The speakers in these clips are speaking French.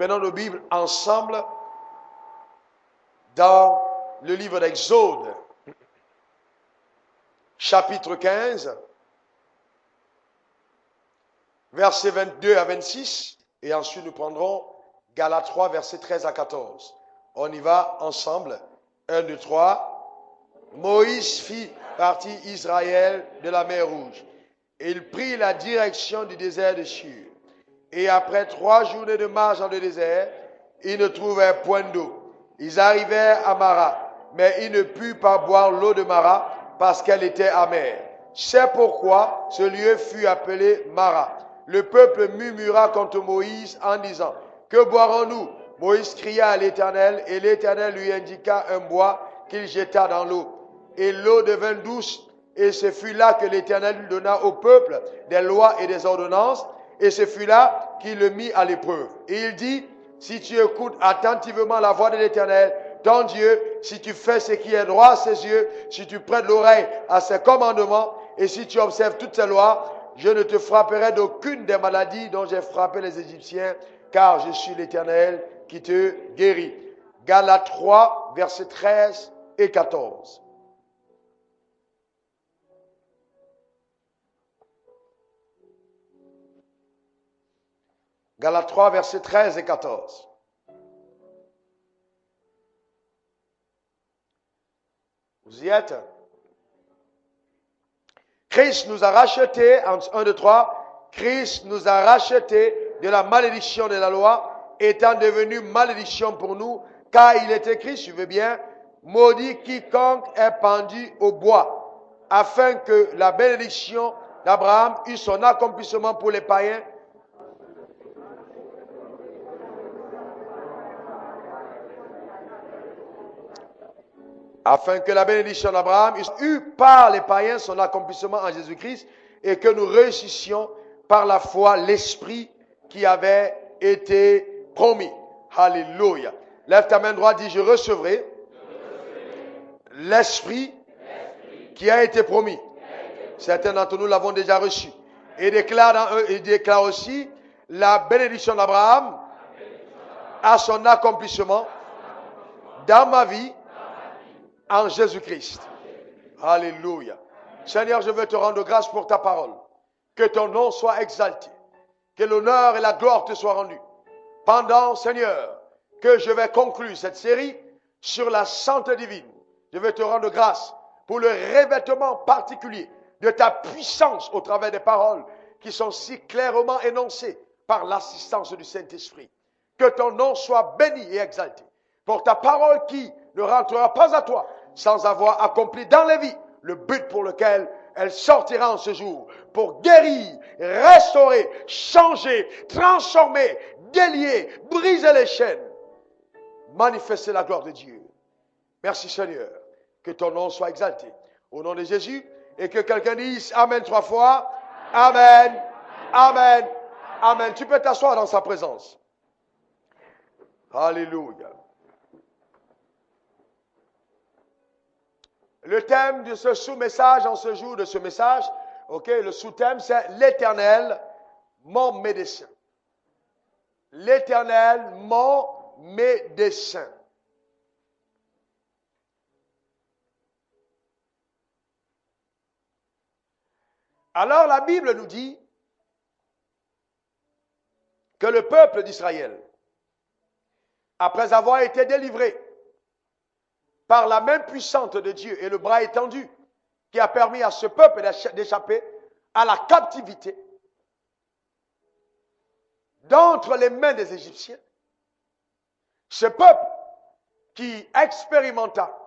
Prenons nos Bibles ensemble dans le livre d'Exode, chapitre 15, versets 22 à 26, et ensuite nous prendrons Galates 3, versets 13 à 14. On y va ensemble. 1, 2, 3. Moïse fit partie Israël de la mer Rouge. Il prit la direction du désert de Shur. Et après 3 journées de marche dans le désert, ils ne trouvèrent point d'eau. Ils arrivèrent à Mara, mais ils ne purent pas boire l'eau de Mara parce qu'elle était amère. C'est pourquoi ce lieu fut appelé Mara. Le peuple murmura contre Moïse en disant, « Que boirons-nous » Moïse cria à l'Éternel, et l'Éternel lui indiqua un bois qu'il jeta dans l'eau. Et l'eau devint douce, et ce fut là que l'Éternel donna au peuple des lois et des ordonnances, et ce fut là qu'il le mit à l'épreuve. Et il dit, si tu écoutes attentivement la voix de l'Éternel, ton Dieu, si tu fais ce qui est droit à ses yeux, si tu prêtes l'oreille à ses commandements, et si tu observes toutes ses lois, je ne te frapperai d'aucune des maladies dont j'ai frappé les Égyptiens, car je suis l'Éternel qui te guérit. Galates 3, versets 13 et 14. Galates 3, versets 13 et 14. Vous y êtes? Christ nous a rachetés, 1, 2, 3, Christ nous a rachetés de la malédiction de la loi, étant devenu malédiction pour nous, car il est écrit, suivez bien, maudit quiconque est pendu au bois, afin que la bénédiction d'Abraham eût son accomplissement pour les païens, afin que la bénédiction d'Abraham eût par les païens son accomplissement en Jésus-Christ et que nous réussissions par la foi l'esprit qui avait été promis. Alléluia. Lève ta main droite, dis, je recevrai l'esprit qui a été promis. Certains d'entre nous l'avons déjà reçu. Et déclare aussi la bénédiction d'Abraham à son accomplissement dans ma vie en Jésus-Christ. Alléluia. Seigneur, je veux te rendre grâce pour ta parole. Que ton nom soit exalté. Que l'honneur et la gloire te soient rendus. Pendant, Seigneur, que je vais conclure cette série sur la santé divine, je veux te rendre grâce pour le revêtement particulier de ta puissance au travers des paroles qui sont si clairement énoncées par l'assistance du Saint-Esprit. Que ton nom soit béni et exalté pour ta parole qui ne rentrera pas à toi sans avoir accompli dans les vies le but pour lequel elle sortira en ce jour, pour guérir, restaurer, changer, transformer, délier, briser les chaînes, manifester la gloire de Dieu. Merci Seigneur, que ton nom soit exalté. Au nom de Jésus, et que quelqu'un dise Amen 3 fois. Amen, Amen, Amen. Tu peux t'asseoir dans sa présence. Alléluia. Le thème de ce sous-message, en ce jour de ce message, le sous-thème, c'est l'Éternel, mon médecin. L'Éternel, mon médecin. Alors la Bible nous dit que le peuple d'Israël, après avoir été délivré par la main puissante de Dieu et le bras étendu qui a permis à ce peuple d'échapper à la captivité d'entre les mains des Égyptiens. Ce peuple qui expérimenta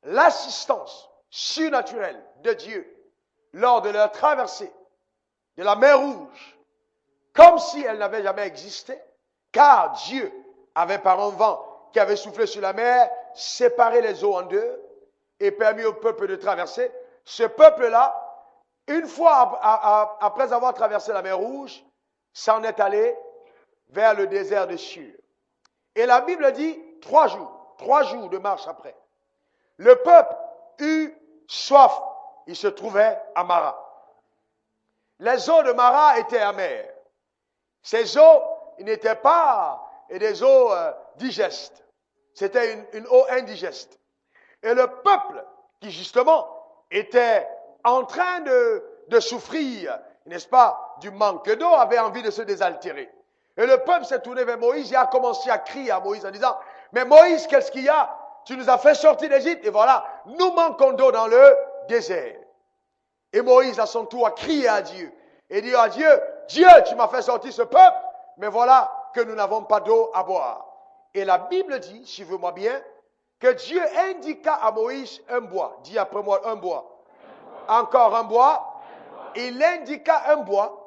l'assistance surnaturelle de Dieu lors de leur traversée de la mer Rouge, comme si elle n'avait jamais existé, car Dieu avait par un vent qui avait soufflé sur la mer, séparé les eaux en deux et permis au peuple de traverser. Ce peuple-là, une fois après avoir traversé la mer Rouge, s'en est allé vers le désert de Shur. Et la Bible dit 3 jours de marche après. Le peuple eut soif. Il se trouvait à Mara. Les eaux de Mara étaient amères. Ces eaux n'étaient pas et des eaux digestes. C'était une eau indigeste. Et le peuple qui justement était en train de souffrir, n'est-ce pas, du manque d'eau, avait envie de se désaltérer. Et le peuple s'est tourné vers Moïse et a commencé à crier à Moïse en disant, mais Moïse, qu'est-ce qu'il y a? Tu nous as fait sortir d'Égypte et voilà, nous manquons d'eau dans le désert. Et Moïse, à son tour, a crié à Dieu et dit à Dieu, Dieu, tu m'as fait sortir ce peuple, mais voilà que nous n'avons pas d'eau à boire. Et la Bible dit, suivez-moi bien, que Dieu indiqua à Moïse un bois. Dis après moi, un bois. Encore un bois. Il indiqua un bois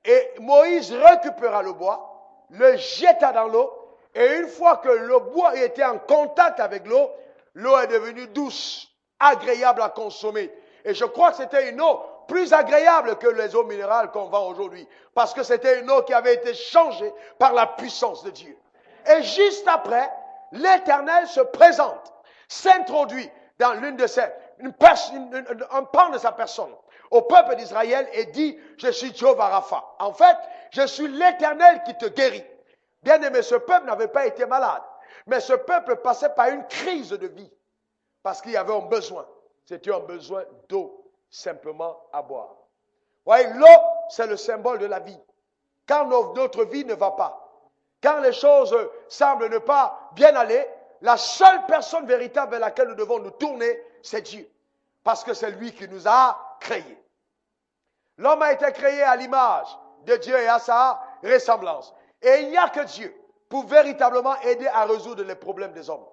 et Moïse récupéra le bois, le jeta dans l'eau et une fois que le bois était en contact avec l'eau, l'eau est devenue douce, agréable à consommer. Et je crois que c'était une eau plus agréable que les eaux minérales qu'on vend aujourd'hui parce que c'était une eau qui avait été changée par la puissance de Dieu. Et juste après, l'Éternel se présente, s'introduit dans un pan de sa personne au peuple d'Israël et dit, je suis Jéhovah Rapha. En fait, je suis l'Éternel qui te guérit. Bien aimé, ce peuple n'avait pas été malade, mais ce peuple passait par une crise de vie parce qu'il y avait un besoin. C'était un besoin d'eau, simplement à boire. Vous voyez, l'eau, c'est le symbole de la vie. Quand notre vie ne va pas, quand les choses semblent ne pas bien aller, la seule personne véritable vers laquelle nous devons nous tourner, c'est Dieu. Parce que c'est lui qui nous a créés. L'homme a été créé à l'image de Dieu et à sa ressemblance. Et il n'y a que Dieu pour véritablement aider à résoudre les problèmes des hommes.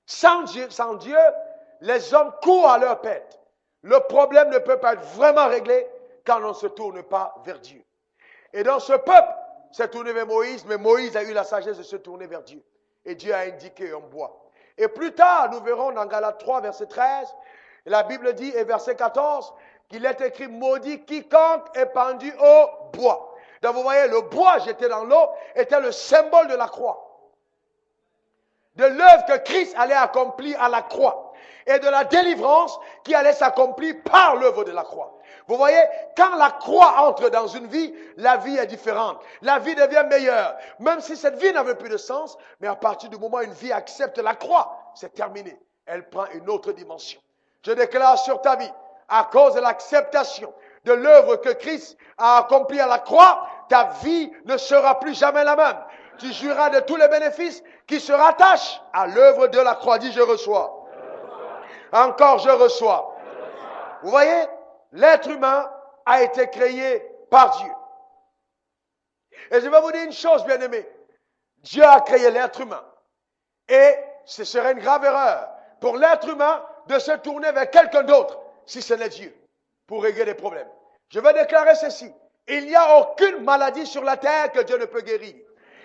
Sans Dieu, les hommes courent à leur perte. Le problème ne peut pas être vraiment réglé quand on ne se tourne pas vers Dieu. Et dans ce peuple, s'est tourné vers Moïse, mais Moïse a eu la sagesse de se tourner vers Dieu. Et Dieu a indiqué un bois. Et plus tard, nous verrons dans Galates 3, verset 13, la Bible dit, et verset 14, qu'il est écrit, maudit quiconque est pendu au bois. Donc vous voyez, le bois jeté dans l'eau était le symbole de la croix. De l'œuvre que Christ allait accomplir à la croix. Et de la délivrance qui allait s'accomplir par l'œuvre de la croix. Vous voyez, quand la croix entre dans une vie, la vie est différente. La vie devient meilleure. Même si cette vie n'avait plus de sens, mais à partir du moment où une vie accepte la croix, c'est terminé. Elle prend une autre dimension. Je déclare sur ta vie, à cause de l'acceptation de l'œuvre que Christ a accomplie à la croix, ta vie ne sera plus jamais la même. Tu jouiras de tous les bénéfices qui se rattachent à l'œuvre de la croix. Dis, je reçois. Encore, je reçois. Vous voyez, l'être humain a été créé par Dieu. Et je vais vous dire une chose, bien-aimés. Dieu a créé l'être humain. Et ce serait une grave erreur pour l'être humain de se tourner vers quelqu'un d'autre, si ce n'est Dieu, pour régler les problèmes. Je vais déclarer ceci. Il n'y a aucune maladie sur la terre que Dieu ne peut guérir.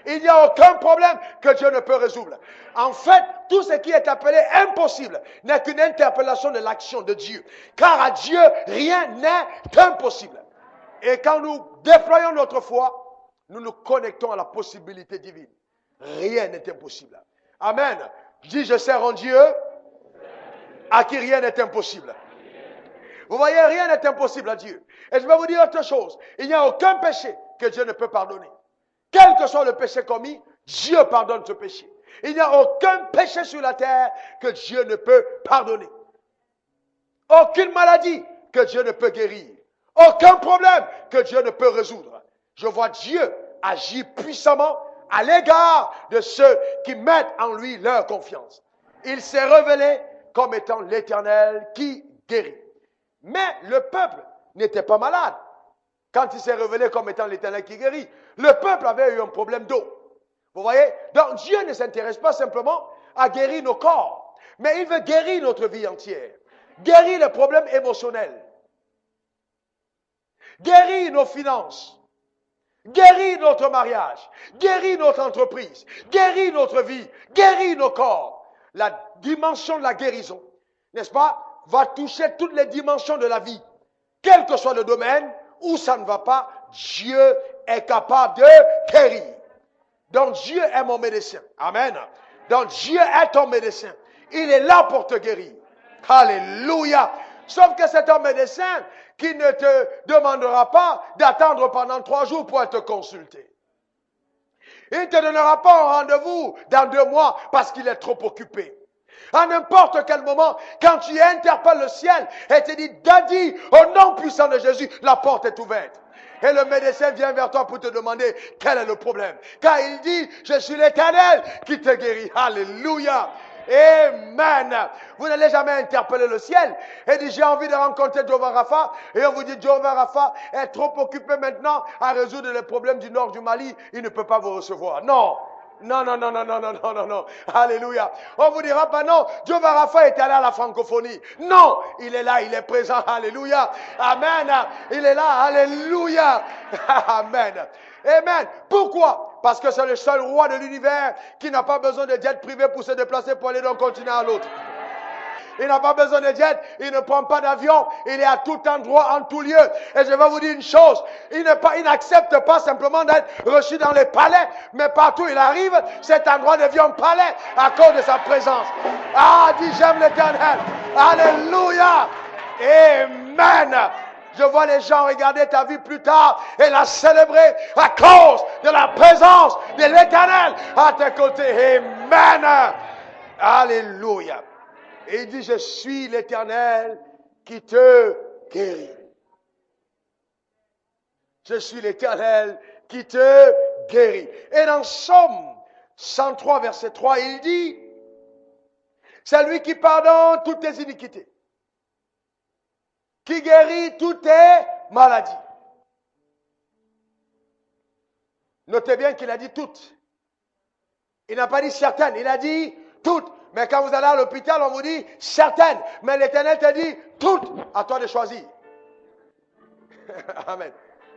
Il n'y a aucun problème que Dieu ne peut résoudre. En fait, tout ce qui est appelé impossible n'est qu'une interpellation de l'action de Dieu. Car à Dieu, rien n'est impossible. Et quand nous déployons notre foi, nous nous connectons à la possibilité divine. Rien n'est impossible. Amen. Dis, je sers en Dieu à qui rien n'est impossible. Vous voyez, rien n'est impossible à Dieu. Et je vais vous dire autre chose. Il n'y a aucun péché que Dieu ne peut pardonner. Quel que soit le péché commis, Dieu pardonne ce péché. Il n'y a aucun péché sur la terre que Dieu ne peut pardonner. Aucune maladie que Dieu ne peut guérir. Aucun problème que Dieu ne peut résoudre. Je vois Dieu agir puissamment à l'égard de ceux qui mettent en lui leur confiance. Il s'est révélé comme étant l'Éternel qui guérit. Mais le peuple n'était pas malade. Quand il s'est révélé comme étant l'Éternel qui guérit, le peuple avait eu un problème d'eau. Vous voyez? Donc Dieu ne s'intéresse pas simplement à guérir nos corps, mais il veut guérir notre vie entière. Guérir les problèmes émotionnels. Guérir nos finances. Guérir notre mariage. Guérir notre entreprise. Guérir notre vie. Guérir nos corps. La dimension de la guérison, n'est-ce pas, va toucher toutes les dimensions de la vie. Quel que soit le domaine où ça ne va pas, Dieu est capable de guérir. Donc Dieu est mon médecin. Amen. Donc Dieu est ton médecin. Il est là pour te guérir. Alléluia. Sauf que c'est un médecin qui ne te demandera pas d'attendre pendant 3 jours pour être consulté. Il ne te donnera pas un rendez-vous dans 2 mois parce qu'il est trop occupé. À n'importe quel moment, quand tu interpelles le ciel et te dis, Daddy, au nom puissant de Jésus, la porte est ouverte. Et le médecin vient vers toi pour te demander quel est le problème. Car il dit, je suis l'Éternel qui te guérit. Alléluia. Amen. Vous n'allez jamais interpeller le ciel et dire, j'ai envie de rencontrer Jehovah Rapha. Et on vous dit, Jehovah Rapha est trop occupé maintenant à résoudre les problèmes du nord du Mali. Il ne peut pas vous recevoir. Non. Non, non, non, non, non, non, non, non, non. Alléluia. On vous dira pas non, Jehovah Rapha est allé à la francophonie. Non, il est là, il est présent. Alléluia. Amen. Il est là. Alléluia. Amen. Amen. Pourquoi? Parce que c'est le seul roi de l'univers qui n'a pas besoin de jet privé pour se déplacer pour aller d'un continent à l'autre. Il n'a pas besoin de jet, il ne prend pas d'avion, il est à tout endroit, en tout lieu. Et je vais vous dire une chose, il n'accepte pas simplement d'être reçu dans les palais, mais partout où il arrive, cet endroit devient un palais à cause de sa présence. Ah, dis j'aime l'Éternel. Alléluia. Amen. Je vois les gens regarder ta vie plus tard et la célébrer à cause de la présence de l'Éternel à tes côtés. Amen. Alléluia. Et il dit, je suis l'Éternel qui te guérit. Je suis l'Éternel qui te guérit. Et dans Somme 103, verset 3, il dit, c'est lui qui pardonne toutes tes iniquités, qui guérit toutes tes maladies. Notez bien qu'il a dit toutes. Il n'a pas dit certaines, il a dit toutes. Mais quand vous allez à l'hôpital, on vous dit certaines. Mais l'Éternel te dit toutes. À toi de choisir. Amen.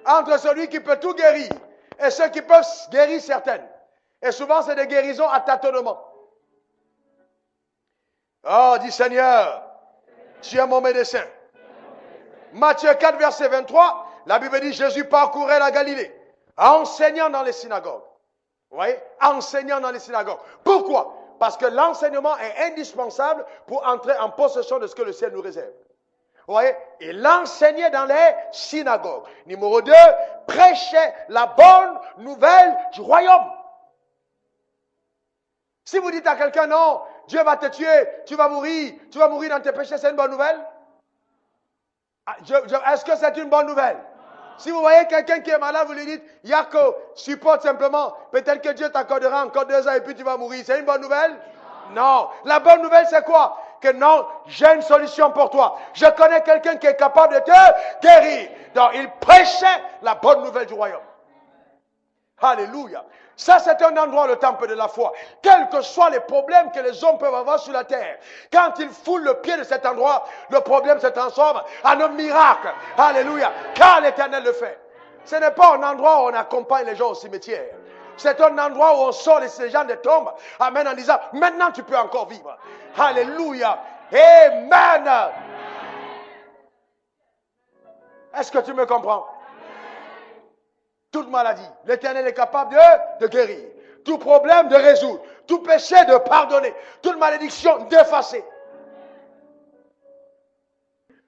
Entre celui qui peut tout guérir et ceux qui peuvent guérir certaines. Et souvent, c'est des guérisons à tâtonnement. Oh, dis Seigneur, tu es mon médecin. Matthieu 4, verset 23, la Bible dit, Jésus parcourait la Galilée, enseignant dans les synagogues. Vous voyez? Enseignant dans les synagogues. Pourquoi? Parce que l'enseignement est indispensable pour entrer en possession de ce que le ciel nous réserve. Vous voyez? Il enseignait dans les synagogues. Numéro 2, prêchait la bonne nouvelle du royaume. Si vous dites à quelqu'un, non, Dieu va te tuer, tu vas mourir dans tes péchés, c'est une bonne nouvelle? Est-ce que c'est une bonne nouvelle? Si vous voyez quelqu'un qui est malade, vous lui dites, Yako, supporte simplement. Peut-être que Dieu t'accordera encore 2 ans et puis tu vas mourir. C'est une bonne nouvelle? Non. La bonne nouvelle, c'est quoi? Que non, j'ai une solution pour toi. Je connais quelqu'un qui est capable de te guérir. Donc, il prêchait la bonne nouvelle du royaume. Alléluia. Ça, c'est un endroit, le temple de la foi. Quels que soient les problèmes que les hommes peuvent avoir sur la terre, quand ils foulent le pied de cet endroit, le problème se transforme en un miracle. Alléluia. Car l'Éternel le fait. Ce n'est pas un endroit où on accompagne les gens au cimetière. C'est un endroit où on sort les gens des tombes. Amen. En disant, maintenant tu peux encore vivre. Alléluia. Amen. Est-ce que tu me comprends? Toute maladie, l'Éternel est capable de guérir. Tout problème de résoudre. Tout péché de pardonner. Toute malédiction d'effacer.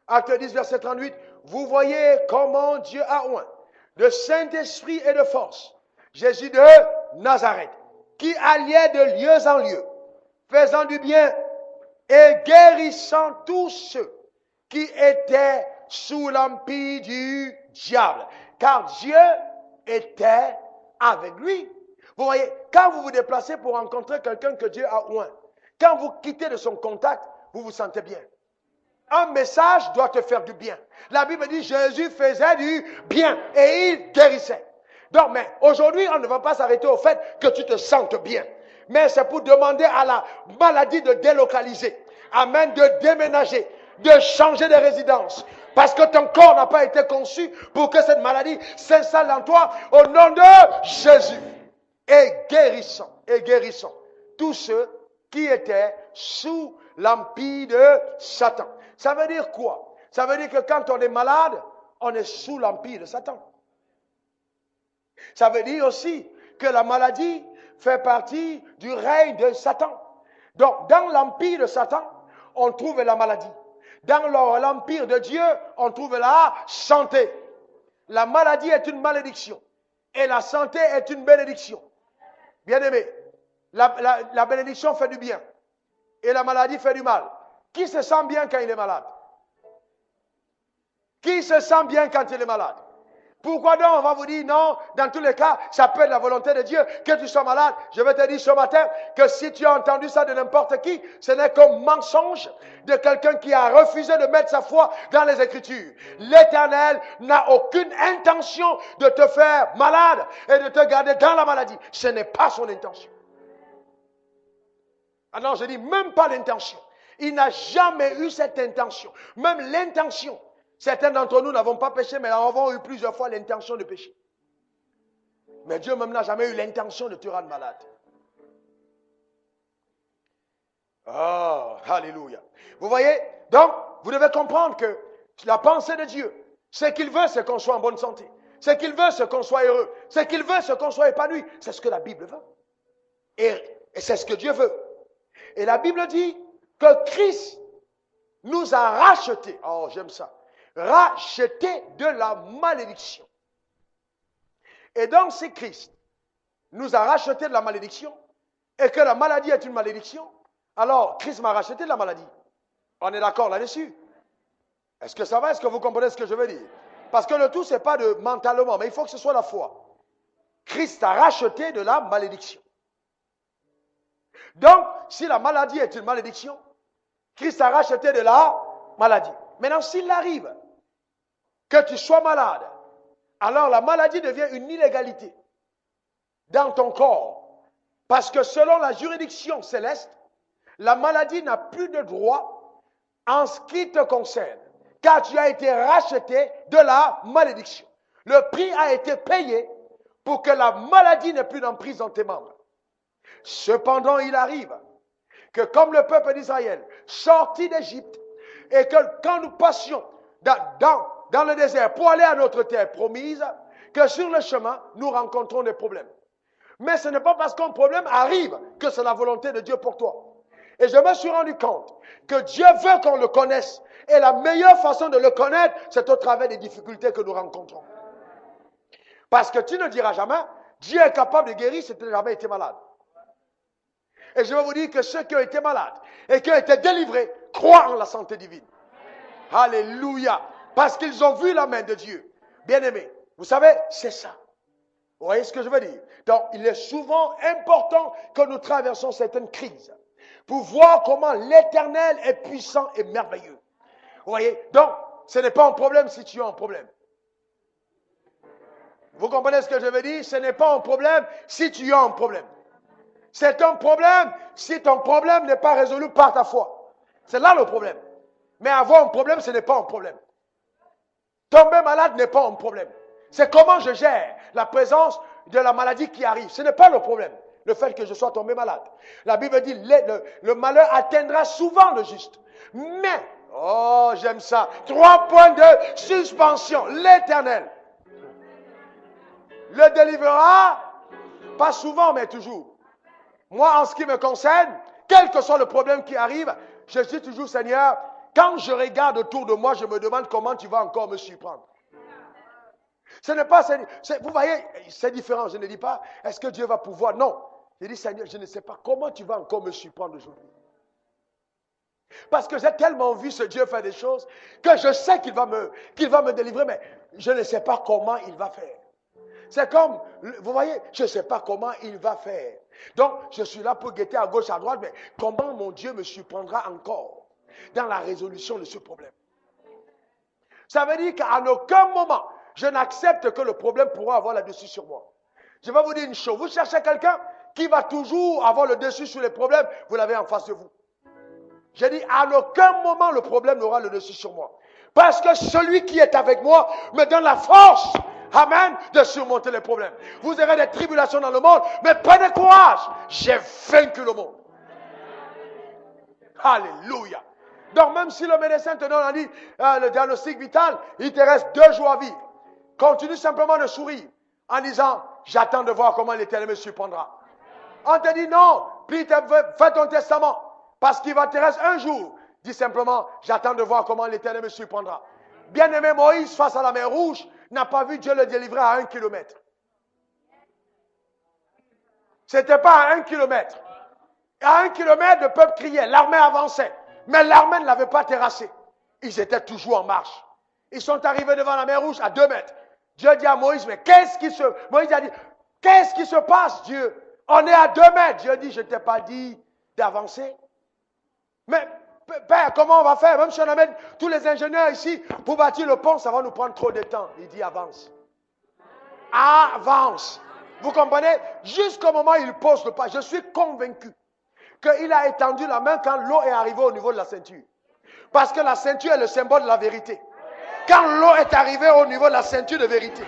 Acte 10, verset 38. Vous voyez comment Dieu a oint de Saint-Esprit et de force Jésus de Nazareth, qui alliait de lieu en lieu, faisant du bien et guérissant tous ceux qui étaient sous l'empire du diable. Car Dieu était avec lui. Vous voyez, quand vous vous déplacez pour rencontrer quelqu'un que Dieu a oint, quand vous quittez de son contact, vous vous sentez bien. Un message doit te faire du bien. La Bible dit Jésus faisait du bien et il guérissait. Donc, mais aujourd'hui, on ne va pas s'arrêter au fait que tu te sentes bien. Mais c'est pour demander à la maladie de délocaliser. Amen, de déménager, de changer de résidence. Parce que ton corps n'a pas été conçu pour que cette maladie s'installe en toi au nom de Jésus. Et guérissons tous ceux qui étaient sous l'empire de Satan. Ça veut dire quoi? Ça veut dire que quand on est malade, on est sous l'empire de Satan. Ça veut dire aussi que la maladie fait partie du règne de Satan. Donc, dans l'empire de Satan, on trouve la maladie. Dans l'empire de Dieu, on trouve la santé. La maladie est une malédiction et la santé est une bénédiction. Bien-aimé, la bénédiction fait du bien. Et la maladie fait du mal. Qui se sent bien quand il est malade? Qui se sent bien quand il est malade? Pourquoi donc on va vous dire non, dans tous les cas, ça peut être la volonté de Dieu que tu sois malade. Je vais te dire ce matin que si tu as entendu ça de n'importe qui, ce n'est qu'un mensonge de quelqu'un qui a refusé de mettre sa foi dans les Écritures. L'Éternel n'a aucune intention de te faire malade et de te garder dans la maladie. Ce n'est pas son intention. Ah non, je dis même pas l'intention. Il n'a jamais eu cette intention. Même l'intention. Certains d'entre nous n'avons pas péché, mais avons eu plusieurs fois l'intention de pécher. Mais Dieu même n'a jamais eu l'intention de te rendre malade. Oh, alléluia. Vous voyez? Donc, vous devez comprendre que la pensée de Dieu, ce qu'il veut, c'est qu'on soit en bonne santé. Ce qu'il veut, c'est qu'on soit heureux. Ce qu'il veut, c'est qu'on soit épanoui. C'est ce que la Bible veut. Et c'est ce que Dieu veut. Et la Bible dit que Christ nous a rachetés. Oh, j'aime ça. Rachetés de la malédiction. Et donc, si Christ nous a rachetés de la malédiction, et que la maladie est une malédiction, alors Christ m'a racheté de la maladie. On est d'accord là-dessus? Est-ce que ça va? Est-ce que vous comprenez ce que je veux dire? Parce que le tout, ce n'est pas de mentalement, mais il faut que ce soit la foi. Christ a racheté de la malédiction. Donc, si la maladie est une malédiction, Christ a racheté de la maladie. Maintenant, s'il arrive que tu sois malade, alors la maladie devient une illégalité dans ton corps. Parce que selon la juridiction céleste, la maladie n'a plus de droit en ce qui te concerne, car tu as été racheté de la malédiction. Le prix a été payé pour que la maladie n'ait plus d'emprise dans tes membres. Cependant, il arrive que comme le peuple d'Israël sortit d'Égypte et que quand nous passions dans le désert pour aller à notre terre promise, que sur le chemin, nous rencontrons des problèmes. Mais ce n'est pas parce qu'un problème arrive que c'est la volonté de Dieu pour toi. Et je me suis rendu compte que Dieu veut qu'on le connaisse. Et la meilleure façon de le connaître, c'est au travers des difficultés que nous rencontrons. Parce que tu ne diras jamais, Dieu est capable de guérir si tu n'as jamais été malade. Et je vais vous dire que ceux qui ont été malades et qui ont été délivrés croient en la santé divine. Alléluia. Parce qu'ils ont vu la main de Dieu. Bien-aimés, vous savez, c'est ça. Vous voyez ce que je veux dire? Donc, il est souvent important que nous traversons certaines crises pour voir comment l'Éternel est puissant et merveilleux. Vous voyez? Donc, ce n'est pas un problème si tu as un problème. Vous comprenez ce que je veux dire? Ce n'est pas un problème si tu as un problème. C'est un problème si ton problème n'est pas résolu par ta foi. C'est là le problème. Mais avoir un problème, ce n'est pas un problème. Tomber malade n'est pas un problème. C'est comment je gère la présence de la maladie qui arrive. Ce n'est pas le problème, le fait que je sois tombé malade. La Bible dit, le malheur atteindra souvent le juste. Mais, oh, j'aime ça, 3 points de suspension. L'Éternel le délivrera, pas souvent, mais toujours. Moi, en ce qui me concerne, quel que soit le problème qui arrive, je dis toujours, Seigneur, quand je regarde autour de moi, je me demande comment tu vas encore me surprendre. Ce n'est pas, vous voyez, c'est différent. Je ne dis pas, est-ce que Dieu va pouvoir? Non. Je dis, Seigneur, je ne sais pas comment tu vas encore me surprendre aujourd'hui. Parce que j'ai tellement vu ce Dieu faire des choses que je sais qu'il va me délivrer, mais je ne sais pas comment il va faire. C'est comme, vous voyez, je ne sais pas comment il va faire. Donc, je suis là pour guetter à gauche, à droite, mais comment mon Dieu me surprendra encore dans la résolution de ce problème? Ça veut dire qu'à aucun moment, je n'accepte que le problème pourra avoir le dessus sur moi. Je vais vous dire une chose. Vous cherchez quelqu'un qui va toujours avoir le dessus sur les problèmes, vous l'avez en face de vous. J'ai dit, à aucun moment le problème n'aura le dessus sur moi. Parce que celui qui est avec moi me donne la force, amen, de surmonter les problèmes. Vous aurez des tribulations dans le monde, mais prenez courage, j'ai vaincu le monde. Alléluia. Donc même si le médecin te donne le diagnostic vital, il te reste 2 jours à vivre. Continue simplement de sourire en disant, j'attends de voir comment l'Éternel me surprendra. On te dit non, puis fais ton testament, parce qu'il va te rester 1 jour. Dis simplement, j'attends de voir comment l'Éternel me surprendra. Bien-aimé Moïse, face à la mer Rouge, n'a pas vu Dieu le délivrer à 1 kilomètre. Ce n'était pas à 1 kilomètre. À 1 kilomètre, le peuple criait, l'armée avançait. Mais l'armée ne l'avait pas terrassé. Ils étaient toujours en marche. Ils sont arrivés devant la mer Rouge à 2 mètres. Dieu dit à Moïse, mais Moïse a dit, qu'est-ce qui se passe, Dieu? On est à 2 mètres. Dieu dit, je ne t'ai pas dit d'avancer. Mais, Père, comment on va faire? Même si on amène tous les ingénieurs ici pour bâtir le pont, ça va nous prendre trop de temps. Il dit, avance. Avance. Vous comprenez? Jusqu'au moment où il pose le pas, je suis convaincu qu'il a étendu la main quand l'eau est arrivée au niveau de la ceinture. Parce que la ceinture est le symbole de la vérité. Quand l'eau est arrivée au niveau de la ceinture de vérité,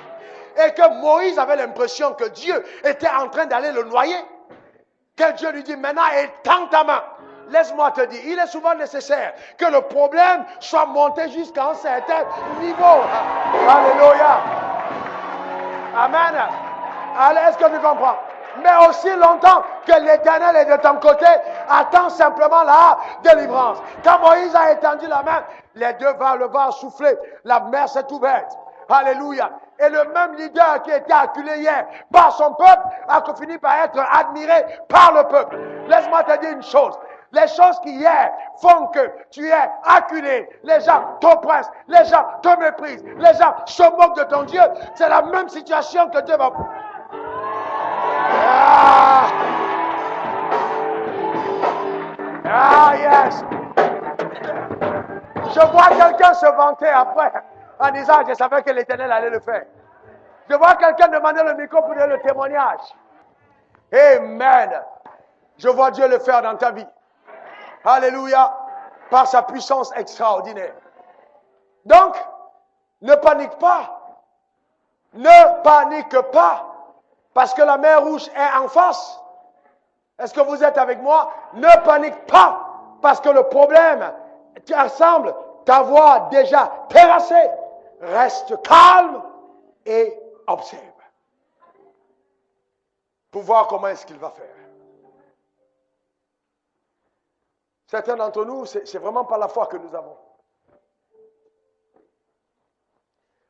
et que Moïse avait l'impression que Dieu était en train d'aller le noyer, que Dieu lui dit, maintenant étends ta main. Laisse-moi te dire, il est souvent nécessaire que le problème soit monté jusqu'à un certain niveau. Alléluia. Amen. Allez, est-ce que tu comprends? Mais aussi longtemps que l'Éternel est de ton côté, attends simplement la délivrance. Quand Moïse a étendu la main, les deux le vent a soufflé, la mer s'est ouverte. Alléluia. Et le même leader qui était acculé hier par son peuple a fini par être admiré par le peuple. Laisse-moi te dire une chose. Les choses qui hier font que tu es acculé, les gens t'oppressent, les gens te méprisent, les gens se moquent de ton Dieu, c'est la même situation que Dieu va... Yes. Je vois quelqu'un se vanter après en disant, je savais que l'Éternel allait le faire. Je vois quelqu'un demander le micro pour donner le témoignage. Amen. Je vois Dieu le faire dans ta vie. Alléluia. Par sa puissance extraordinaire. Donc, ne panique pas. Ne panique pas. Parce que la mer Rouge est en face. Est-ce que vous êtes avec moi? Ne panique pas. Parce que le problème semble t'avoir déjà terrassé. Reste calme et observe. Pour voir comment est-ce qu'il va faire. Certains d'entre nous, c'est vraiment pas la foi que nous avons.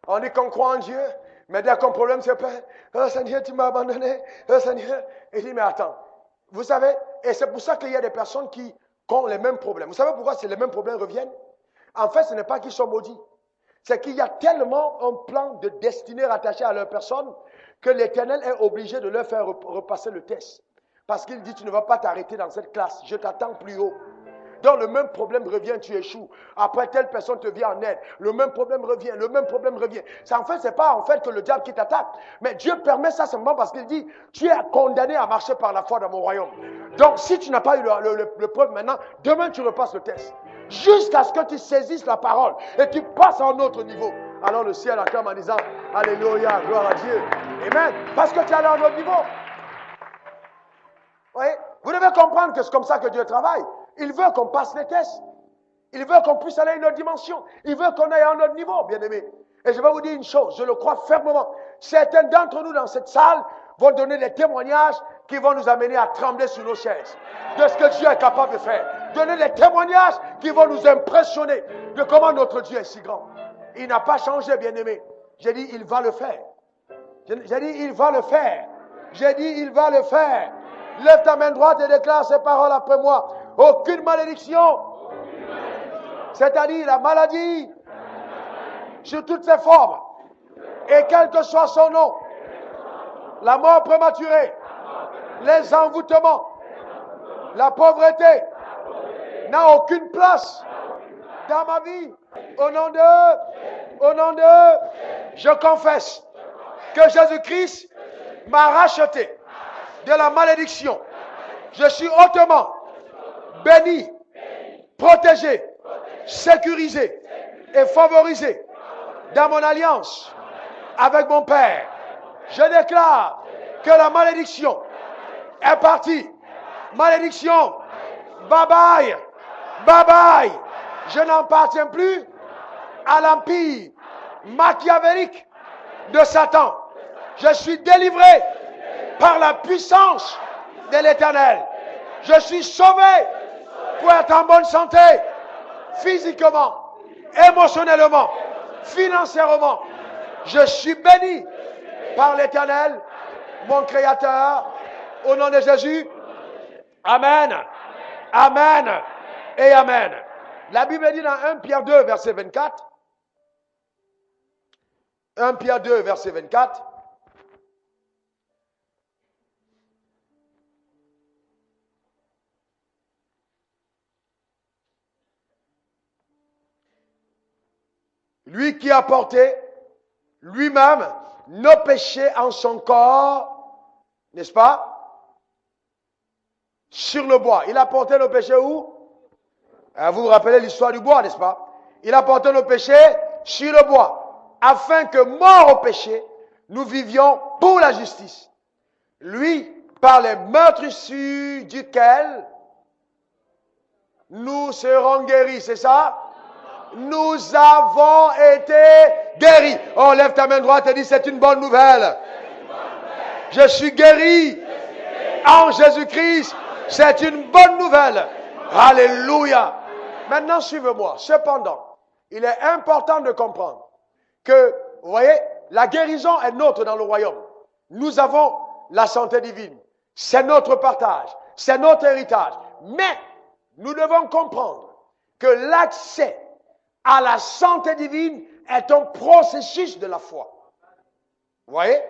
On dit qu'on croit en Dieu, mais dès qu'un problème se passe, oh Seigneur, tu m'as abandonné, oh Seigneur. Il dit, mais attends, vous savez, et c'est pour ça qu'il y a des personnes qui ont les mêmes problèmes. Vous savez pourquoi les mêmes problèmes reviennent? En fait, ce n'est pas qu'ils sont maudits. C'est qu'il y a tellement un plan de destinée rattaché à leur personne que l'Éternel est obligé de leur faire repasser le test. Parce qu'il dit, tu ne vas pas t'arrêter dans cette classe, je t'attends plus haut. Donc le même problème revient, tu échoues. Après, telle personne te vient en aide. Le même problème revient, le même problème revient. En fait, ce n'est pas en fait que le diable qui t'attaque. Mais Dieu permet ça simplement parce qu'il dit, tu es condamné à marcher par la foi dans mon royaume. Donc si tu n'as pas eu le preuve maintenant, demain tu repasses le test. Jusqu'à ce que tu saisisses la parole et tu passes à un autre niveau. Alors le ciel acclame en disant, Alléluia, gloire à Dieu. Amen. Parce que tu es allé à un autre niveau. Vous voyez? Vous devez comprendre que c'est comme ça que Dieu travaille. Il veut qu'on passe les tests. Il veut qu'on puisse aller à une autre dimension. Il veut qu'on aille à un autre niveau, bien-aimés. Et je vais vous dire une chose, je le crois fermement. Certains d'entre nous dans cette salle vont donner des témoignages qui vont nous amener à trembler sur nos chaises. De ce que Dieu est capable de faire. Donner des témoignages qui vont nous impressionner de comment notre Dieu est si grand. Il n'a pas changé, bien-aimés. J'ai dit, il va le faire. J'ai dit, il va le faire. J'ai dit, il va le faire. Lève ta main droite et déclare ces paroles après moi. Aucune malédiction, c'est-à-dire la maladie, sous toutes ses formes, et quel que soit son nom, la mort prématurée, les envoûtements, la pauvreté, n'a aucune place dans ma vie. Au nom de, je confesse que Jésus-Christ m'a racheté de la malédiction. Je suis hautement béni, protégé, sécurisé et favorisé dans mon alliance avec mon Père. Je déclare que la malédiction est partie. Malédiction, bye bye, bye bye. Je n'appartiens plus à l'empire machiavélique de Satan. Je suis délivré par la puissance de l'Éternel. Je suis sauvé pour être en bonne santé, physiquement, émotionnellement, financièrement. Je suis béni par l'Éternel, mon Créateur Au nom de Jésus. Amen. Amen. Et amen. La Bible dit dans 1 Pierre 2, verset 24. 1 Pierre 2, verset 24. Lui qui a porté lui-même nos péchés en son corps, n'est-ce pas? Sur le bois. Il a porté nos péchés où? Vous vous rappelez l'histoire du bois, n'est-ce pas? Il a porté nos péchés sur le bois, afin que, morts au péché, nous vivions pour la justice. Lui, par les meurtrissures duquel nous serons guéris, c'est ça? Nous avons été guéris. Oh, lève ta main droite et dis, c'est une bonne nouvelle. Je suis guéri en Jésus-Christ. C'est une bonne nouvelle. Alléluia. Maintenant, suivez-moi. Cependant, il est important de comprendre que, vous voyez, la guérison est nôtre dans le royaume. Nous avons la santé divine. C'est notre partage. C'est notre héritage. Mais, nous devons comprendre que l'accès à la santé divine est un processus de la foi. Vous voyez?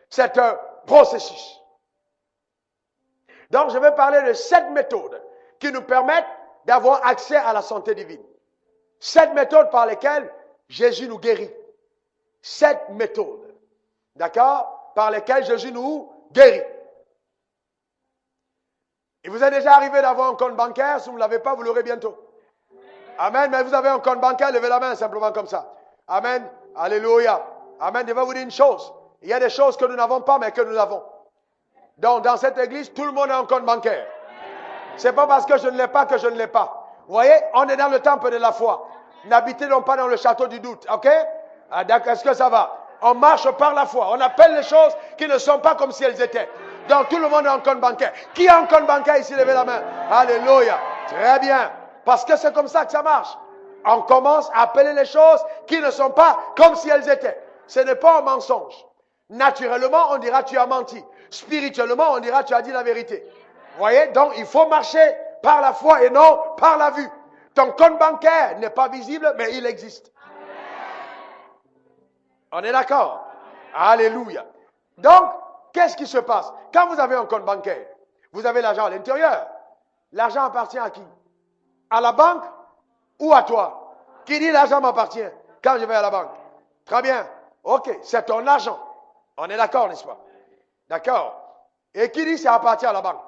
C'est un processus. Donc, je vais parler de 7 méthodes qui nous permettent d'avoir accès à la santé divine. 7 méthodes par lesquelles Jésus nous guérit. 7 méthodes. D'accord? Par lesquelles Jésus nous guérit. Il vous est déjà arrivé d'avoir un compte bancaire. Si vous ne l'avez pas, vous l'aurez bientôt. Amen. Mais vous avez un compte bancaire, levez la main simplement comme ça. Amen. Alléluia. Amen. Je vais vous dire une chose. Il y a des choses que nous n'avons pas, mais que nous avons. Donc, dans cette église, tout le monde a un compte bancaire. C'est pas parce que je ne l'ai pas que je ne l'ai pas. Vous voyez, on est dans le temple de la foi. N'habitez donc pas dans le château du doute. OK? D'accord, est-ce que ça va? On marche par la foi. On appelle les choses qui ne sont pas comme si elles étaient. Donc, tout le monde a un compte bancaire. Qui a un compte bancaire ici? Levez la main. Alléluia. Très bien. Parce que c'est comme ça que ça marche. On commence à appeler les choses qui ne sont pas comme si elles étaient. Ce n'est pas un mensonge. Naturellement, on dira tu as menti. Spirituellement, on dira tu as dit la vérité. Vous voyez? Donc, il faut marcher par la foi et non par la vue. Ton compte bancaire n'est pas visible, mais il existe. On est d'accord? Alléluia. Donc, qu'est-ce qui se passe? Quand vous avez un compte bancaire, vous avez l'argent à l'intérieur. L'argent appartient à qui? À la banque ou à toi? Qui dit l'argent m'appartient quand je vais à la banque? Très bien. Ok, c'est ton argent. On est d'accord, n'est-ce pas? D'accord. Et qui dit ça appartient à la banque?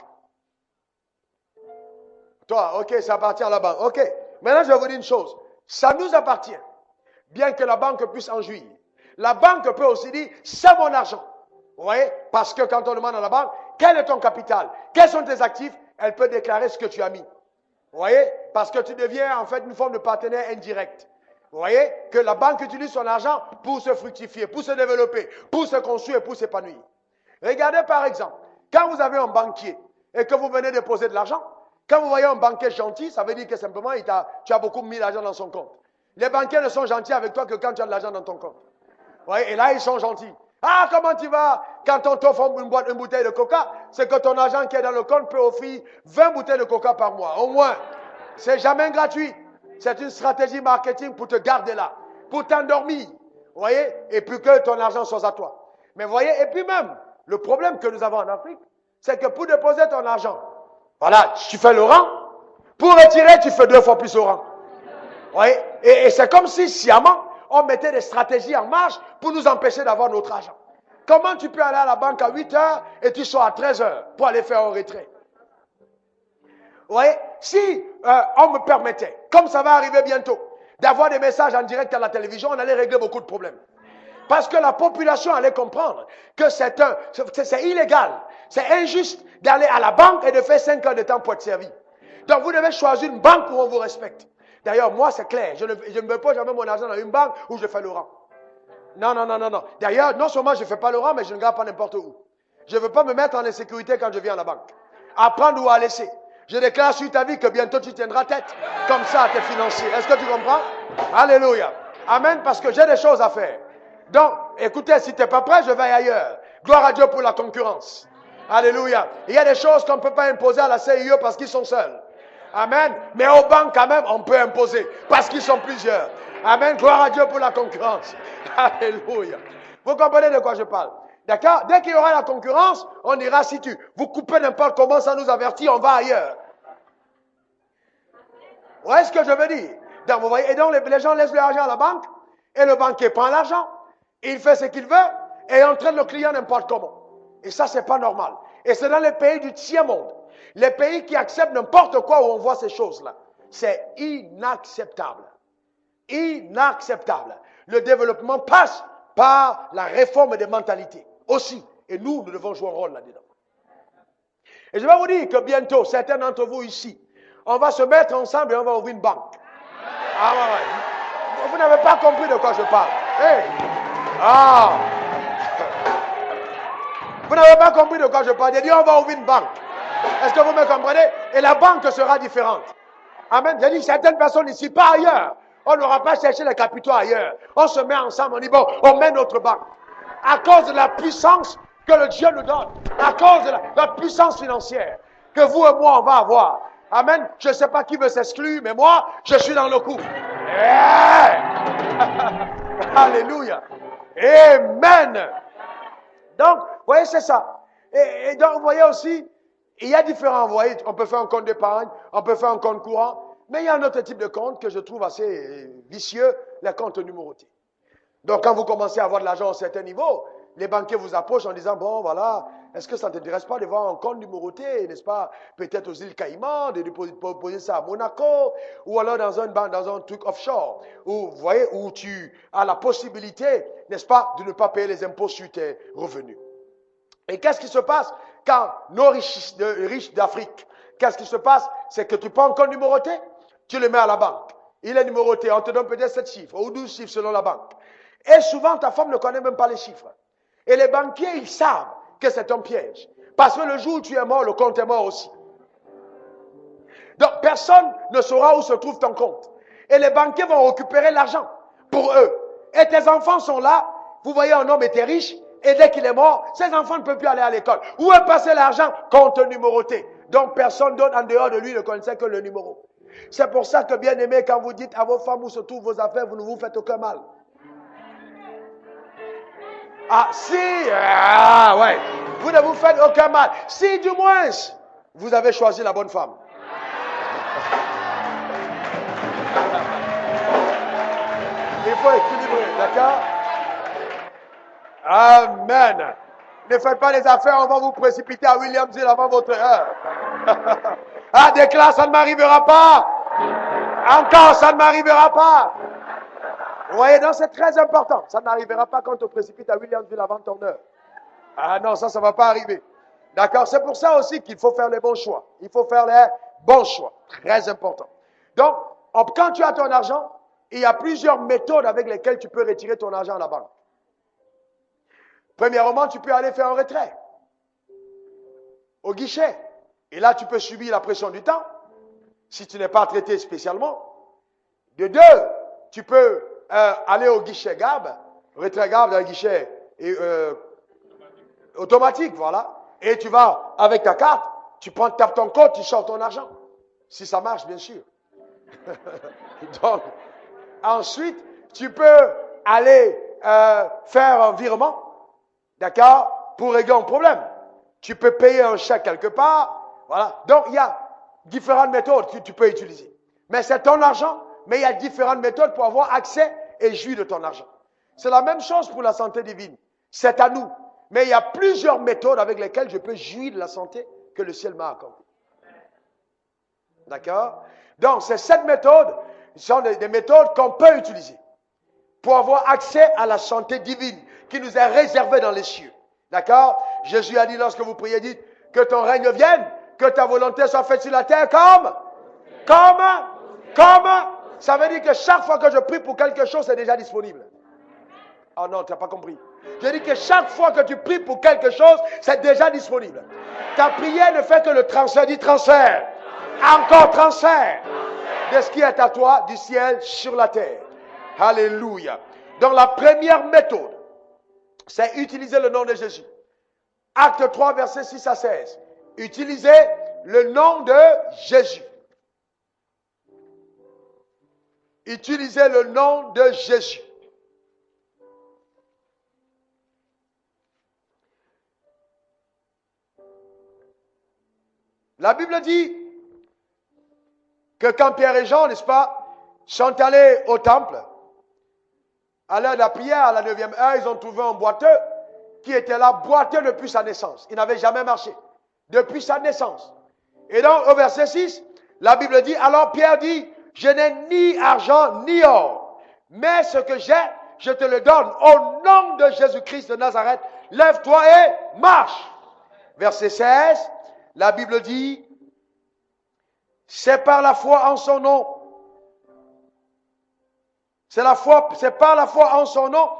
Toi, ok, ça appartient à la banque. Ok. Maintenant, je vais vous dire une chose. Ça nous appartient. Bien que la banque puisse en jouir. La banque peut aussi dire, c'est mon argent. Vous voyez? Parce que quand on demande à la banque, quel est ton capital? Quels sont tes actifs? Elle peut déclarer ce que tu as mis. Vous voyez? Parce que tu deviens en fait une forme de partenaire indirect. Vous voyez? Que la banque utilise son argent pour se fructifier, pour se développer, pour se construire, pour s'épanouir. Regardez par exemple, quand vous avez un banquier et que vous venez déposer de l'argent, quand vous voyez un banquier gentil, ça veut dire que simplement tu as beaucoup mis l'argent dans son compte. Les banquiers ne sont gentils avec toi que quand tu as de l'argent dans ton compte. Vous voyez? Et là, ils sont gentils. Ah, comment tu vas? Quand on t'offre une bouteille de coca, c'est que ton argent qui est dans le compte peut offrir 20 bouteilles de coca par mois, au moins. C'est jamais gratuit. C'est une stratégie marketing pour te garder là, pour t'endormir. Vous voyez? Et puis que ton argent soit à toi. Mais vous voyez, et puis même, le problème que nous avons en Afrique, c'est que pour déposer ton argent, voilà, tu fais le rang. Pour retirer, tu fais 2 fois plus au rang. Vous voyez? Et c'est comme si sciemment, on mettait des stratégies en marche pour nous empêcher d'avoir notre argent. Comment tu peux aller à la banque à 8 heures et tu sors à 13 heures pour aller faire un retrait? Vous voyez? Si on me permettait, comme ça va arriver bientôt, d'avoir des messages en direct à la télévision, on allait régler beaucoup de problèmes. Parce que la population allait comprendre que c'est illégal, c'est injuste d'aller à la banque et de faire 5 heures de temps pour être servi. Donc vous devez choisir une banque où on vous respecte. D'ailleurs, moi c'est clair, je ne mets pas jamais mon argent dans une banque où je fais le rang. Non. D'ailleurs, non seulement je ne fais pas le rang, mais je ne garde pas n'importe où. Je ne veux pas me mettre en insécurité quand je viens à la banque. À prendre ou à laisser. Je déclare sur ta vie que bientôt tu tiendras tête comme ça à tes financiers. Est-ce que tu comprends? Alléluia. Amen, parce que j'ai des choses à faire. Donc, écoutez, si tu n'es pas prêt, je vais ailleurs. Gloire à Dieu pour la concurrence. Alléluia. Il y a des choses qu'on ne peut pas imposer à la CIE parce qu'ils sont seuls. Amen. Mais aux banques, quand même, on peut imposer parce qu'ils sont plusieurs. Amen. Gloire à Dieu pour la concurrence. Alléluia. Vous comprenez de quoi je parle? D'accord? Dès qu'il y aura la concurrence, on dira si vous coupez n'importe comment, ça nous avertit, on va ailleurs. Vous voyez ce que je veux dire? Donc, vous voyez, et donc les gens laissent l'argent à la banque et le banquier prend l'argent, il fait ce qu'il veut et entraîne le client n'importe comment. Et ça, c'est pas normal. Et c'est dans les pays du tiers-monde. Les pays qui acceptent n'importe quoi où on voit ces choses-là. C'est inacceptable. Inacceptable. Le développement passe par la réforme des mentalités aussi. Et nous devons jouer un rôle là-dedans. Et je vais vous dire que bientôt, certains d'entre vous ici, on va se mettre ensemble et on va ouvrir une banque. Ah ouais, ouais. Vous n'avez pas compris de quoi je parle. Hey. Ah. Vous n'avez pas compris de quoi je parle. J'ai dit on va ouvrir une banque. Est-ce que vous me comprenez? Et la banque sera différente. Amen. J'ai dit certaines personnes ici, pas ailleurs. On n'aura pas cherché les capitaux ailleurs. On se met ensemble, on dit bon, on met notre banque. À cause de la puissance que le Dieu nous donne. À cause de la puissance financière que vous et moi on va avoir. Amen. Je ne sais pas qui veut s'exclure, mais moi, je suis dans le coup. Yeah. Alléluia. Amen. Donc, vous voyez, c'est ça. Et donc, vous voyez aussi, il y a différents, vous voyez, on peut faire un compte d'épargne, on peut faire un compte courant, mais il y a un autre type de compte que je trouve assez vicieux, les comptes numérotés. Donc, quand vous commencez à avoir de l'argent à un certain niveau, les banquiers vous approchent en disant, bon, voilà, est-ce que ça ne t'intéresse pas de voir un compte numéroté, n'est-ce pas, peut-être aux îles Caïmans, de poser ça à Monaco, ou alors dans un truc offshore, où, vous voyez, où tu as la possibilité, n'est-ce pas, de ne pas payer les impôts sur tes revenus. Et qu'est-ce qui se passe quand nos riches d'Afrique, qu'est-ce qui se passe? C'est que tu prends un compte numéroté, tu le mets à la banque. Il est numéroté, on te donne peut-être 7 chiffres ou 12 chiffres selon la banque. Et souvent, ta femme ne connaît même pas les chiffres. Et les banquiers, ils savent que c'est un piège. Parce que le jour où tu es mort, le compte est mort aussi. Donc, personne ne saura où se trouve ton compte. Et les banquiers vont récupérer l'argent pour eux. Et tes enfants sont là. Vous voyez, un homme était riche. Et dès qu'il est mort, ses enfants ne peuvent plus aller à l'école. Où est passé l'argent? Compte numéroté. Donc, personne d'autre en dehors de lui ne connaissait que le numéro. C'est pour ça que, bien aimé, quand vous dites à vos femmes où se trouvent vos affaires, vous ne vous faites aucun mal. Ah, si, ouais, vous ne vous faites aucun mal. Si, du moins, vous avez choisi la bonne femme. Il faut équilibrer, d'accord? Amen. Ne faites pas les affaires, on va vous précipiter à Williamsville avant votre heure. Ah, déclare, ça ne m'arrivera pas. Encore, ça ne m'arrivera pas. Vous voyez, donc c'est très important. Ça n'arrivera pas quand on te précipite à Williamsville avant ton heure. Ah non, ça ne va pas arriver. D'accord? C'est pour ça aussi qu'il faut faire les bons choix. Il faut faire les bons choix. Très important. Donc, quand tu as ton argent, il y a plusieurs méthodes avec lesquelles tu peux retirer ton argent à la banque. Premièrement, tu peux aller faire un retrait au guichet. Et là, tu peux subir la pression du temps, si tu n'es pas traité spécialement. De deux, tu peux aller au guichet GAB, retrait GAB d'un guichet automatique, voilà. Et tu vas avec ta carte, tu tapes ton code, tu sors ton argent. Si ça marche, bien sûr. Donc, ensuite, tu peux aller faire un virement, d'accord, pour régler un problème. Tu peux payer un chèque quelque part, voilà. Donc, il y a différentes méthodes que tu peux utiliser. Mais c'est ton argent, mais il y a différentes méthodes pour avoir accès et jouir de ton argent. C'est la même chose pour la santé divine. C'est à nous. Mais il y a plusieurs méthodes avec lesquelles je peux jouir de la santé que le ciel m'a accordée. D'accord? Donc, ces 7 méthodes sont des méthodes qu'on peut utiliser pour avoir accès à la santé divine qui nous est réservée dans les cieux. D'accord? Jésus a dit lorsque vous priez, dites que ton règne vienne, que ta volonté soit faite sur la terre comme. Ça veut dire que chaque fois que je prie pour quelque chose, c'est déjà disponible. Oh non, tu n'as pas compris. Je dis que chaque fois que tu pries pour quelque chose, c'est déjà disponible. Ta prière ne fait que le transfert. Dis transfert. Encore transfert. De ce qui est à toi, du ciel sur la terre. Alléluia. Donc la première méthode, c'est utiliser le nom de Jésus. Acte 3, versets 6 à 16. Utilisez le nom de Jésus. Utilisez le nom de Jésus. La Bible dit que quand Pierre et Jean, n'est-ce pas, sont allés au temple, à l'heure de la prière, à la 9e heure, ils ont trouvé un boiteux qui était là, boiteux depuis sa naissance. Il n'avait jamais marché. Depuis sa naissance. Et donc, au verset 6, la Bible dit, alors Pierre dit, je n'ai ni argent ni or, mais ce que j'ai, je te le donne. Au nom de Jésus-Christ de Nazareth, lève-toi et marche. Verset 16, la Bible dit, c'est par la foi en son nom. C'est par la foi en son nom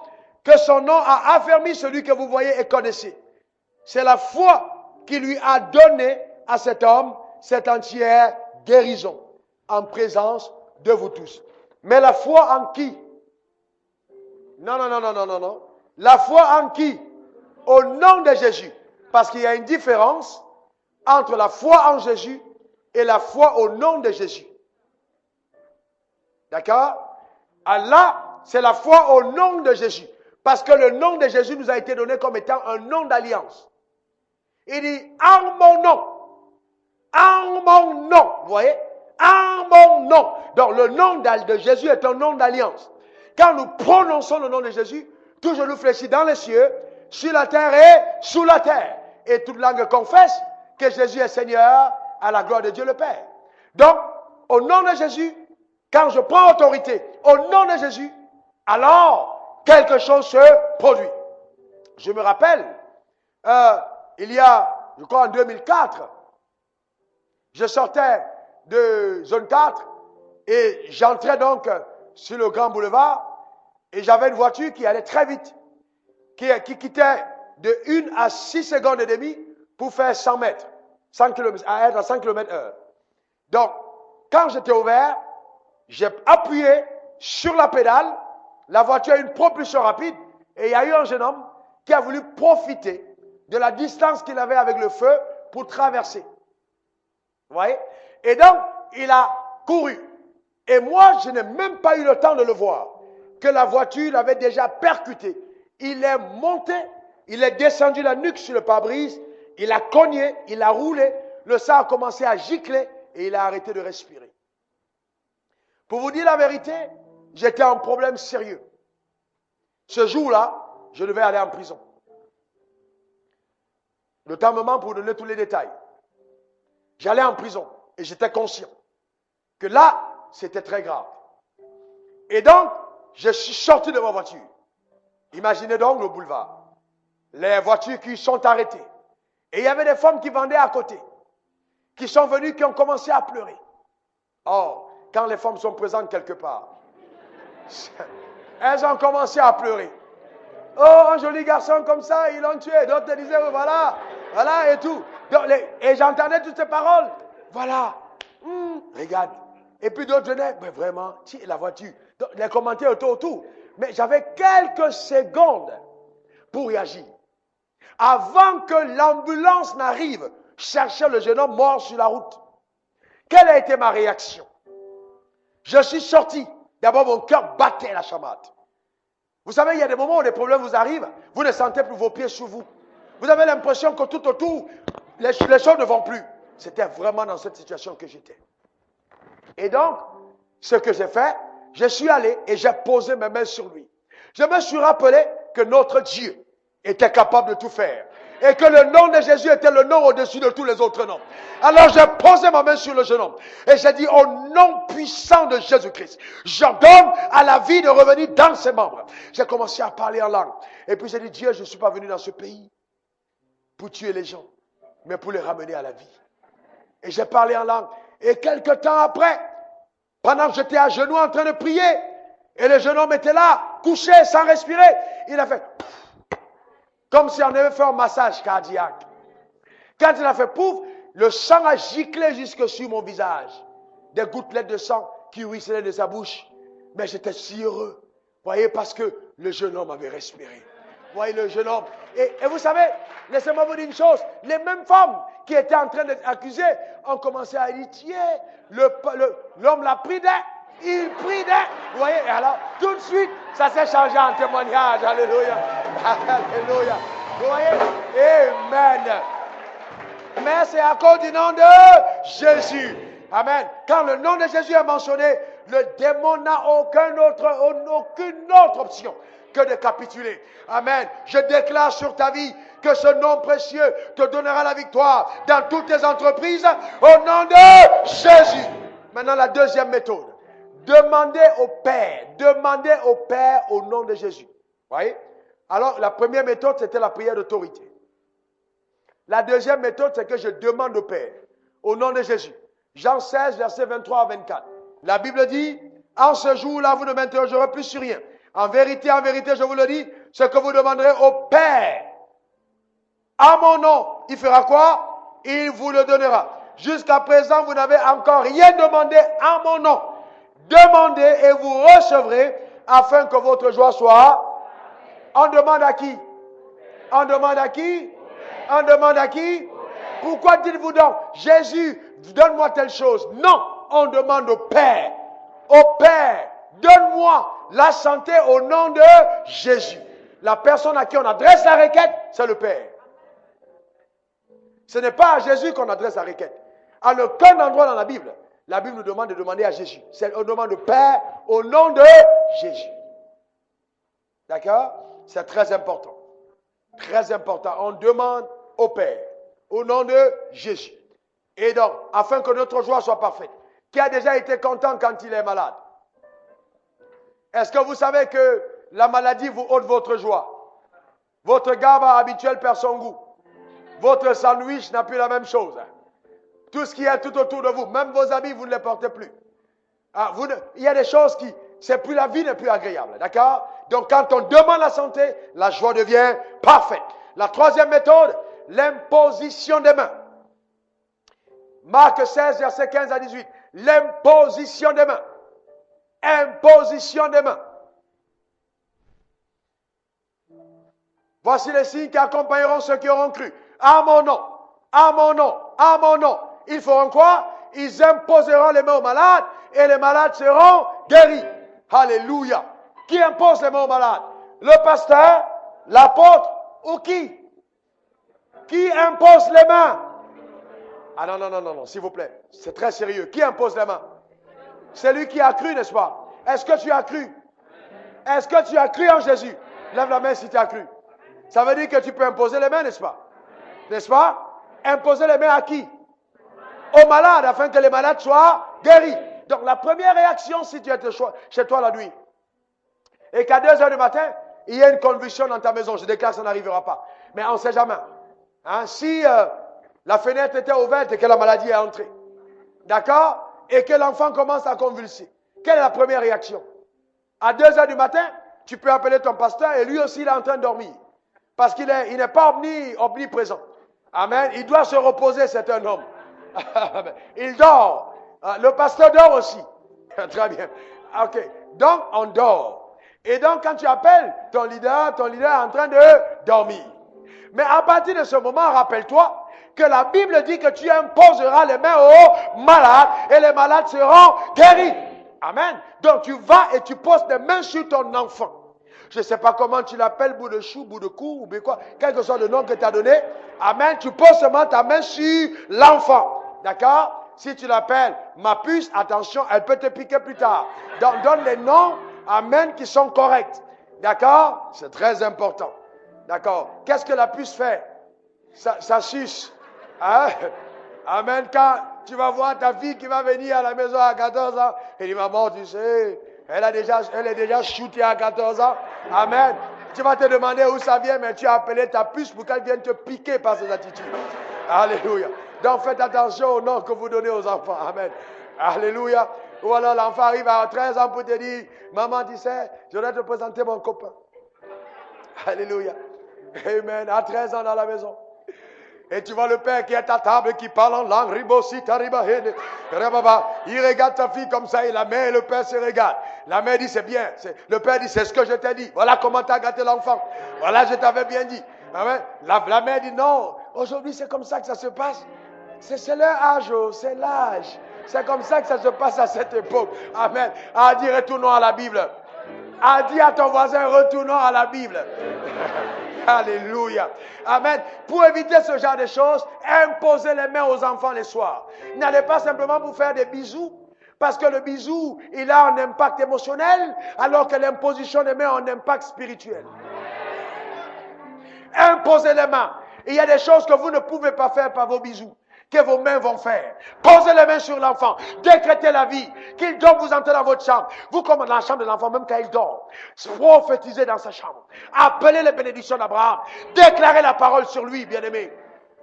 que son nom a affermi celui que vous voyez et connaissez. C'est la foi qui lui a donné à cet homme cette entière guérison en présence de vous tous. Mais la foi en qui? Non. La foi en qui? Au nom de Jésus. Parce qu'il y a une différence entre la foi en Jésus et la foi au nom de Jésus. D'accord? Allah, c'est la foi au nom de Jésus. Parce que le nom de Jésus nous a été donné comme étant un nom d'alliance. Il dit, en mon nom. En mon nom. Vous voyez? En mon nom. Donc le nom de Jésus est un nom d'alliance. Quand nous prononçons le nom de Jésus, tout genou fléchit dans les cieux, sur la terre et sous la terre. Et toute langue confesse que Jésus est Seigneur à la gloire de Dieu le Père. Donc, au nom de Jésus, quand je prends autorité au nom de Jésus, alors quelque chose se produit. Je me rappelle, il y a, je crois en 2004, je sortais de zone 4 et j'entrais donc sur le grand boulevard et j'avais une voiture qui allait très vite, qui quittait de 1 à 6 secondes et demie pour faire 100 mètres, 100 km, à être à 100 km/h. Donc, quand j'étais ouvert, j'ai appuyé sur la pédale, la voiture a eu une propulsion rapide et il y a eu un jeune homme qui a voulu profiter de la distance qu'il avait avec le feu pour traverser. Vous voyez? Et donc, il a couru. Et moi, je n'ai même pas eu le temps de le voir, que la voiture l'avait déjà percuté. Il est monté, il est descendu la nuque sur le pare-brise, il a cogné, il a roulé, le sang a commencé à gicler et il a arrêté de respirer. Pour vous dire la vérité, j'étais en problème sérieux. Ce jour-là, je devais aller en prison. Le temps me manque pour vous donner tous les détails. J'allais en prison et j'étais conscient que là, c'était très grave. Et donc, je suis sorti de ma voiture. Imaginez donc le boulevard. Les voitures qui sont arrêtées. Et il y avait des femmes qui vendaient à côté, qui sont venues, qui ont commencé à pleurer. Or, quand les femmes sont présentes quelque part, elles ont commencé à pleurer. Oh, un joli garçon comme ça, ils l'ont tué. D'autres te disaient, oh, voilà, et tout. Donc, et j'entendais toutes ces paroles. Voilà, regarde. Et puis d'autres venaient, mais vraiment, la voiture. Donc, les commentaires autour. Mais j'avais quelques secondes pour réagir. Avant que l'ambulance n'arrive, chercher le jeune homme mort sur la route. Quelle a été ma réaction? Je suis sorti. D'abord, mon cœur battait la chamade. Vous savez, il y a des moments où les problèmes vous arrivent, vous ne sentez plus vos pieds sur vous. Vous avez l'impression que tout autour, les choses ne vont plus. C'était vraiment dans cette situation que j'étais. Et donc, ce que j'ai fait, je suis allé et j'ai posé mes mains sur lui. Je me suis rappelé que notre Dieu était capable de tout faire. Et que le nom de Jésus était le nom au-dessus de tous les autres noms. Alors j'ai posé ma main sur le jeune homme. Et j'ai dit, au nom puissant de Jésus-Christ, j'ordonne à la vie de revenir dans ses membres. J'ai commencé à parler en langue. Et puis j'ai dit, Dieu, je ne suis pas venu dans ce pays pour tuer les gens, mais pour les ramener à la vie. Et j'ai parlé en langue. Et quelque temps après, pendant que j'étais à genoux en train de prier, et le jeune homme était là, couché, sans respirer, il a fait... Comme si on avait fait un massage cardiaque. Quand il a fait pouf, le sang a giclé jusque sur mon visage. Des gouttelettes de sang qui ruisselaient de sa bouche. Mais j'étais si heureux. Vous voyez, parce que le jeune homme avait respiré. Voyez le jeune homme. Et vous savez, laissez-moi vous dire une chose. Les mêmes femmes qui étaient en train d'être accusées ont commencé à dire, tiens, l'homme l'a pris d'un, il prit d'un. Vous voyez, et alors, tout de suite, ça s'est changé en témoignage. Alléluia. Alléluia. Vous voyez? Amen. Mais c'est à cause du nom de Jésus. Amen. Quand le nom de Jésus est mentionné, le démon n'a aucune autre option que de capituler. Amen. Je déclare sur ta vie que ce nom précieux te donnera la victoire dans toutes tes entreprises au nom de Jésus. Maintenant, la deuxième méthode. Demandez au Père au nom de Jésus. Voyez? Alors, la première méthode, c'était la prière d'autorité. La deuxième méthode, c'est que je demande au Père au nom de Jésus. Jean 16, versets 23 à 24. La Bible dit, en ce jour-là, vous ne m'interrogerez plus sur rien. En vérité, je vous le dis, ce que vous demanderez au Père, à mon nom, il fera quoi? Il vous le donnera. Jusqu'à présent, vous n'avez encore rien demandé à mon nom. Demandez et vous recevrez afin que votre joie soit. On demande à qui? On demande à qui? On demande à qui? Pourquoi dites-vous donc, Jésus, donne-moi telle chose? Non, on demande au Père. Au Père, donne-moi la santé au nom de Jésus. La personne à qui on adresse la requête, c'est le Père. Ce n'est pas à Jésus qu'on adresse la requête. À aucun endroit dans la Bible nous demande de demander à Jésus. On demande au Père au nom de Jésus. D'accord? C'est très important. Très important. On demande au Père au nom de Jésus. Et donc, afin que notre joie soit parfaite. Qui a déjà été content quand il est malade? Est-ce que vous savez que la maladie vous ôte votre joie? Votre gaba habituel perd son goût. Votre sandwich n'a plus la même chose. Tout ce qui est tout autour de vous, même vos habits, vous ne les portez plus. Il y a des choses qui, la vie n'est plus agréable. D'accord? Donc quand on demande la santé, la joie devient parfaite. La troisième méthode, l'imposition des mains. Marc 16, versets 15 à 18. L'imposition des mains. Imposition des mains. Voici les signes qui accompagneront ceux qui auront cru. À mon nom, à mon nom, à mon nom. Ils feront quoi? Ils imposeront les mains aux malades et les malades seront guéris. Alléluia. Qui impose les mains aux malades? Le pasteur, l'apôtre ou qui? Qui impose les mains? Ah non, s'il vous plaît. C'est très sérieux. Qui impose les mains? C'est lui qui a cru, n'est-ce pas? Est-ce que tu as cru? Est-ce que tu as cru en Jésus? Lève la main si tu as cru. Ça veut dire que tu peux imposer les mains, n'est-ce pas? N'est-ce pas? Imposer les mains à qui? Aux malades, afin que les malades soient guéris. Donc la première réaction, si tu es chez toi la nuit, et qu'à 2 heures du matin, il y a une convulsion dans ta maison, je déclare que ça n'arrivera pas. Mais on ne sait jamais. Hein? Si la fenêtre était ouverte et que la maladie est entrée, d'accord? Et que l'enfant commence à convulser, quelle est la première réaction? À 2 heures du matin, tu peux appeler ton pasteur et lui aussi il est en train de dormir. Parce qu'il n'est pas omniprésent. Amen. Il doit se reposer, c'est un homme. Il dort. Le pasteur dort aussi. Très bien. Ok. Donc, on dort. Et donc, quand tu appelles ton leader est en train de dormir. Mais à partir de ce moment, rappelle-toi que la Bible dit que tu imposeras les mains aux malades et les malades seront guéris. Amen. Donc, tu vas et tu poses des mains sur ton enfant. Je ne sais pas comment tu l'appelles, bout de chou, bout de cou, ou quoi, quel que soit le nom que tu as donné. Amen. Tu poses seulement ta main sur l'enfant. D'accord? Si tu l'appelles ma puce, attention, elle peut te piquer plus tard. Donc, donne les noms, amen, qui sont corrects. D'accord? C'est très important. D'accord? Qu'est-ce que la puce fait? Ça suce. Hein? Amen. Quand tu vas voir ta fille qui va venir à la maison à 14 ans, et dit, maman, tu sais, elle est déjà shootée à 14 ans. Amen. Tu vas te demander où ça vient, mais tu as appelé ta puce pour qu'elle vienne te piquer par ses attitudes. Alléluia. Donc faites attention au nom que vous donnez aux enfants. Amen. Alléluia. Ou alors l'enfant arrive à 13 ans pour te dire, maman, tu sais, je vais te présenter mon copain. Alléluia. Amen. À 13 ans dans la maison. Et tu vois le père qui est à table, qui parle en langue, il regarde sa fille comme ça, et la mère et le père se regardent. La mère dit, c'est bien. Le père dit, c'est ce que je t'ai dit. Voilà comment tu as gâté l'enfant. Voilà, je t'avais bien dit. Amen. La mère dit, non, aujourd'hui c'est comme ça que ça se passe. C'est leur âge, c'est l'âge. C'est comme ça que ça se passe à cette époque. Amen. A dit, retournons à la Bible. A dit à ton voisin, retournons à la Bible. Alléluia. Amen. Pour éviter ce genre de choses, imposez les mains aux enfants les soirs. N'allez pas simplement pour faire des bisous. Parce que le bisou, il a un impact émotionnel, alors que l'imposition des mains a un impact spirituel. Imposez les mains. Il y a des choses que vous ne pouvez pas faire par vos bisous, que vos mains vont faire. Posez les mains sur l'enfant. Décrétez la vie. Qu'il dort, vous entrez dans votre chambre. Vous, comme dans la chambre de l'enfant, même quand il dort, prophétisez dans sa chambre. Appelez les bénédictions d'Abraham. Déclarez la parole sur lui, bien-aimé.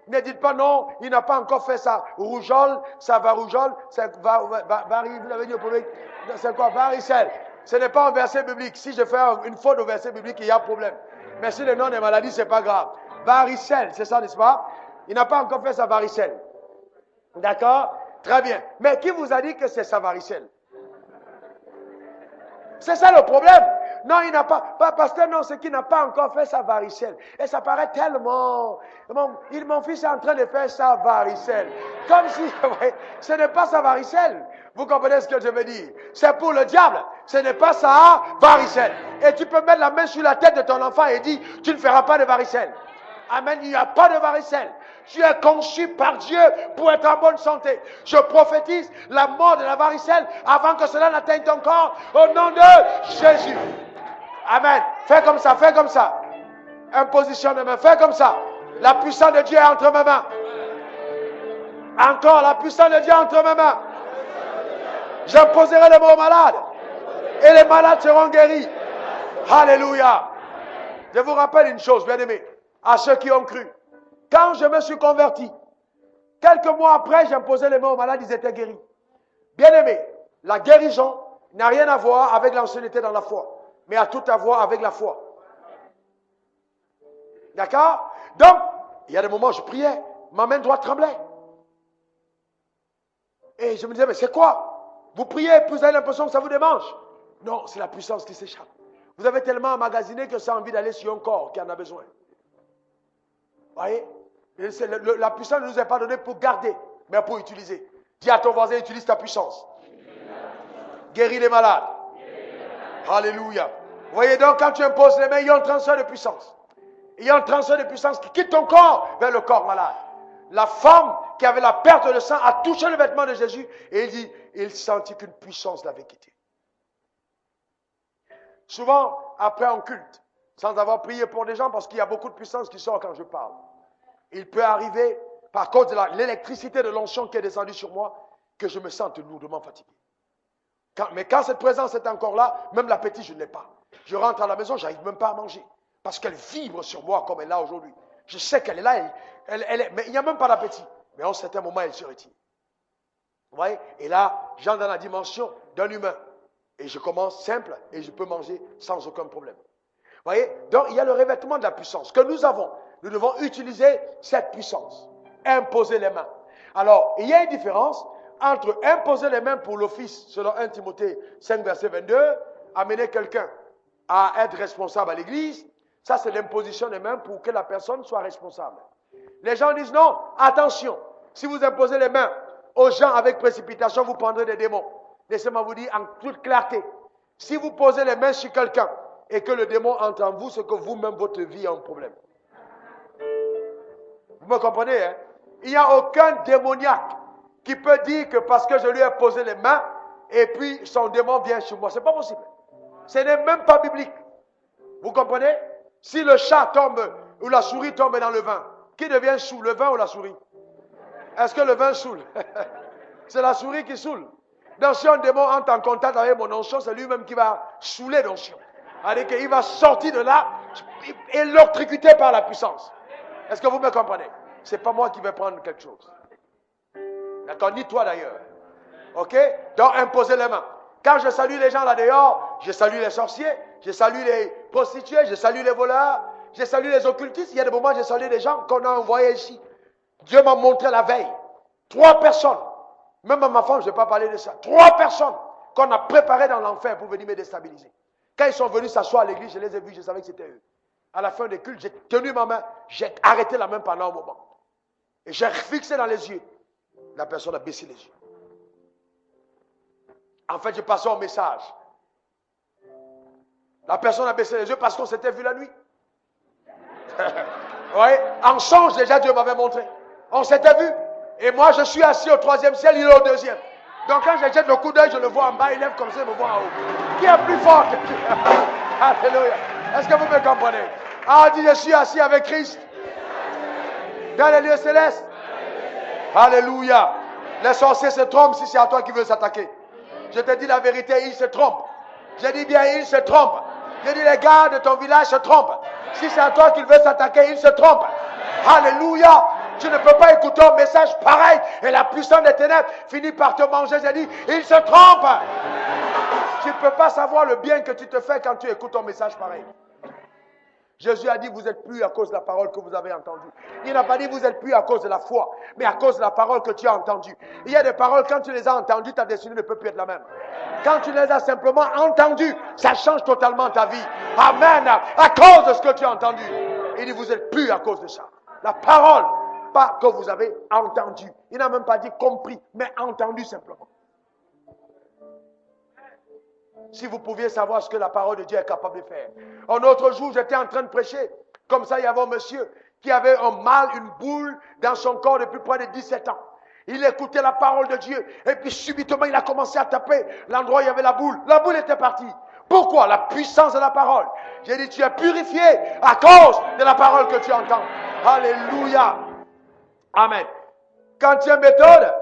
Ne dites pas non, il n'a pas encore fait sa rougeole, sa varougeole, vous l'avez dit au premier, c'est quoi, varicelle. Ce n'est pas un verset biblique. Si je fais une faute au verset biblique, il y a problème. Mais si le nom des maladies, ce n'est pas grave. Varicelle, c'est ça, n'est-ce pas? Il n'a pas encore fait sa varicelle. D'accord? Très bien. Mais qui vous a dit que c'est sa varicelle? C'est ça le problème. Non, il n'a pas, pasteur, non, c'est qu'il n'a pas encore fait sa varicelle. Et ça paraît tellement, mon fils est en train de faire sa varicelle. Comme si, ce n'est pas sa varicelle. Vous comprenez ce que je veux dire? C'est pour le diable. Ce n'est pas sa varicelle. Et tu peux mettre la main sur la tête de ton enfant et dire, tu ne feras pas de varicelle. Amen, il n'y a pas de varicelle. Tu es conçu par Dieu pour être en bonne santé. Je prophétise la mort de la varicelle avant que cela n'atteigne ton corps au nom de Jésus. Amen. Fais comme ça, fais comme ça. Imposition de main, fais comme ça. La puissance de Dieu est entre mes mains. Encore, la puissance de Dieu est entre mes mains. J'imposerai les mots aux malades. Et les malades seront guéris. Alléluia. Je vous rappelle une chose, bien aimé, à ceux qui ont cru. Quand je me suis converti, quelques mois après, j'imposais les mains aux malades, ils étaient guéris. Bien aimé, la guérison n'a rien à voir avec l'ancienneté dans la foi, mais a tout à voir avec la foi. D'accord? Donc, il y a des moments où je priais, ma main droite tremblait. Et je me disais, mais c'est quoi? Vous priez, puis vous avez l'impression que ça vous démange. Non, c'est la puissance qui s'échappe. Vous avez tellement emmagasiné que ça a envie d'aller sur un corps qui en a besoin. Vous voyez? La puissance ne nous est pas donnée pour garder, mais pour utiliser. Dis à ton voisin, utilise ta puissance. Guéris les malades. Alléluia. Vous voyez donc, quand tu imposes les mains, il y a un transfert de puissance. Il y a un transfert de puissance qui quitte ton corps vers le corps malade. La femme qui avait la perte de sang a touché le vêtement de Jésus et il dit, il sentit qu'une puissance l'avait quitté. Souvent, après un culte, sans avoir prié pour des gens, parce qu'il y a beaucoup de puissance qui sort quand je parle. Il peut arriver, par cause de l'électricité de l'onction qui est descendue sur moi, que je me sente lourdement fatigué. Mais quand cette présence est encore là, même l'appétit, je ne l'ai pas. Je rentre à la maison, je n'arrive même pas à manger. Parce qu'elle vibre sur moi comme elle est là aujourd'hui. Je sais qu'elle est là, mais il n'y a même pas d'appétit. Mais à un certain moment, elle se retire. Vous voyez? Et là, j'entre dans la dimension d'un humain. Et je commence simple et je peux manger sans aucun problème. Vous voyez? Donc, il y a le revêtement de la puissance que nous avons. Nous devons utiliser cette puissance. Imposer les mains. Alors, il y a une différence entre imposer les mains pour l'office, selon 1 Timothée 5, verset 22, amener quelqu'un à être responsable à l'église. Ça, c'est l'imposition des mains pour que la personne soit responsable. Les gens disent non, attention. Si vous imposez les mains aux gens avec précipitation, vous prendrez des démons. Laissez-moi vous dire en toute clarté. Si vous posez les mains sur quelqu'un et que le démon entre en vous, c'est que vous-même, votre vie a un problème. Vous me comprenez, hein? Il n'y a aucun démoniaque qui peut dire que parce que je lui ai posé les mains et puis son démon vient sur moi. Ce n'est pas possible. Ce n'est même pas biblique. Vous comprenez? Si le chat tombe ou la souris tombe dans le vin, qui devient sous, le vin ou la souris? Est-ce que le vin saoule? C'est la souris qui saoule. Donc si un démon entre en contact avec mon onction, c'est lui-même qui va saouler l'onction. C'est-à-dire qu'il va sortir de là, électrocuté par la puissance. Est-ce que vous me comprenez? Ce n'est pas moi qui vais prendre quelque chose. D'accord? Ni toi d'ailleurs. Ok? Donc imposer les mains. Quand je salue les gens là dehors, je salue les sorciers, je salue les prostituées, je salue les voleurs, je salue les occultistes. Il y a des moments où je salue des gens qu'on a envoyés ici. Dieu m'a montré la veille. 3 personnes. Même à ma femme, je ne vais pas parler de ça. 3 personnes qu'on a préparées dans l'enfer pour venir me déstabiliser. Quand ils sont venus s'asseoir à l'église, je les ai vus, je savais que c'était eux. À la fin des cultes, j'ai tenu ma main, j'ai arrêté la main pendant un moment. Et j'ai fixé dans les yeux. La personne a baissé les yeux. En fait, j'ai passé un message. La personne a baissé les yeux parce qu'on s'était vu la nuit. Oui, en songe déjà Dieu m'avait montré. On s'était vu. Et moi je suis assis au 3e ciel, il est au 2e. Donc quand je jette le coup d'œil, je le vois en bas, il lève comme ça, il me voit en haut. Qui est plus fort que Dieu? Alléluia. Est-ce que vous me comprenez? Ah, dit, je suis assis avec Christ dans les lieux célestes. Alléluia. Les sorciers se trompent si c'est à toi qui veux s'attaquer. Je te dis la vérité, ils se trompent. Je dis bien, ils se trompent. Je dis, les gars de ton village se trompent. Si c'est à toi qu'il veut s'attaquer, il se trompe. Alléluia. Tu ne peux pas écouter un message pareil et la puissance des ténèbres finit par te manger. J'ai dit, il se trompe. Tu ne peux pas savoir le bien que tu te fais quand tu écoutes un message pareil. Jésus a dit, vous êtes plus à cause de la parole que vous avez entendue. Il n'a pas dit, vous êtes plus à cause de la foi, mais à cause de la parole que tu as entendue. Il y a des paroles, quand tu les as entendues, ta destinée ne peut plus être la même. Quand tu les as simplement entendues, ça change totalement ta vie. Amen. À cause de ce que tu as entendu. Il dit, vous n'êtes plus à cause de ça. La parole, pas que vous avez entendu. Il n'a même pas dit compris, mais entendu simplement. Si vous pouviez savoir ce que la parole de Dieu est capable de faire. Un autre jour, j'étais en train de prêcher. Comme ça, il y avait un monsieur qui avait un mal, une boule dans son corps depuis près de 17 ans. Il écoutait la parole de Dieu. Et puis subitement, il a commencé à taper l'endroit où il y avait la boule. La boule était partie. Pourquoi? La puissance de la parole. J'ai dit, tu es purifié à cause de la parole que tu entends. Alléluia. Amen. Quatrième méthode.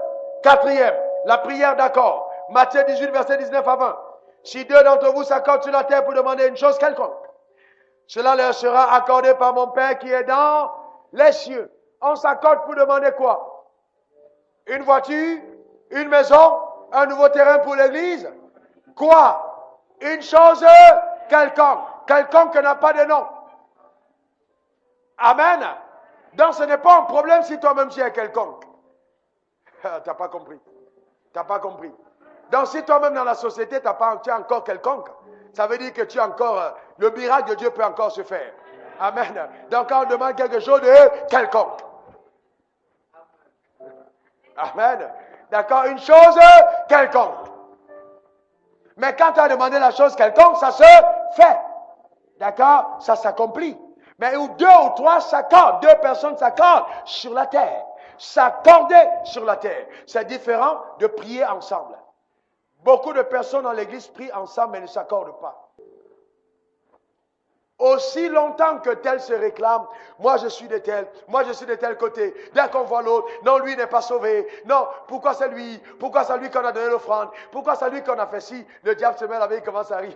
4e, la prière d'accord. Matthieu 18, verset 19 à 20. Si 2 d'entre vous s'accordent sur la terre pour demander une chose quelconque, cela leur sera accordé par mon Père qui est dans les cieux. On s'accorde pour demander quoi? Une voiture, une maison, un nouveau terrain pour l'église. Quoi? Une chose quelconque. Quelconque n'a pas de nom. Amen. Donc ce n'est pas un problème si toi-même tu es quelconque. Tu n'as pas compris. Tu n'as pas compris. Donc si toi-même dans la société, tu es encore quelconque, ça veut dire que tu es encore, le miracle de Dieu peut encore se faire. Amen. Donc quand on demande quelque chose de quelconque. Amen. D'accord, une chose quelconque. Mais quand tu as demandé la chose quelconque, ça se fait. D'accord, ça s'accomplit. Mais où 2 ou 3 s'accordent, 2 personnes s'accordent sur la terre. S'accorder sur la terre. C'est différent de prier ensemble. Beaucoup de personnes dans l'église prient ensemble mais ne s'accordent pas. Aussi longtemps que tel se réclame, moi je suis de tel, moi je suis de tel côté. Dès qu'on voit l'autre, non lui n'est pas sauvé. Non, pourquoi c'est lui? Pourquoi c'est lui qu'on a donné l'offrande? Pourquoi c'est lui qu'on a fait ci? Le diable se met là-bas, il commence à rire.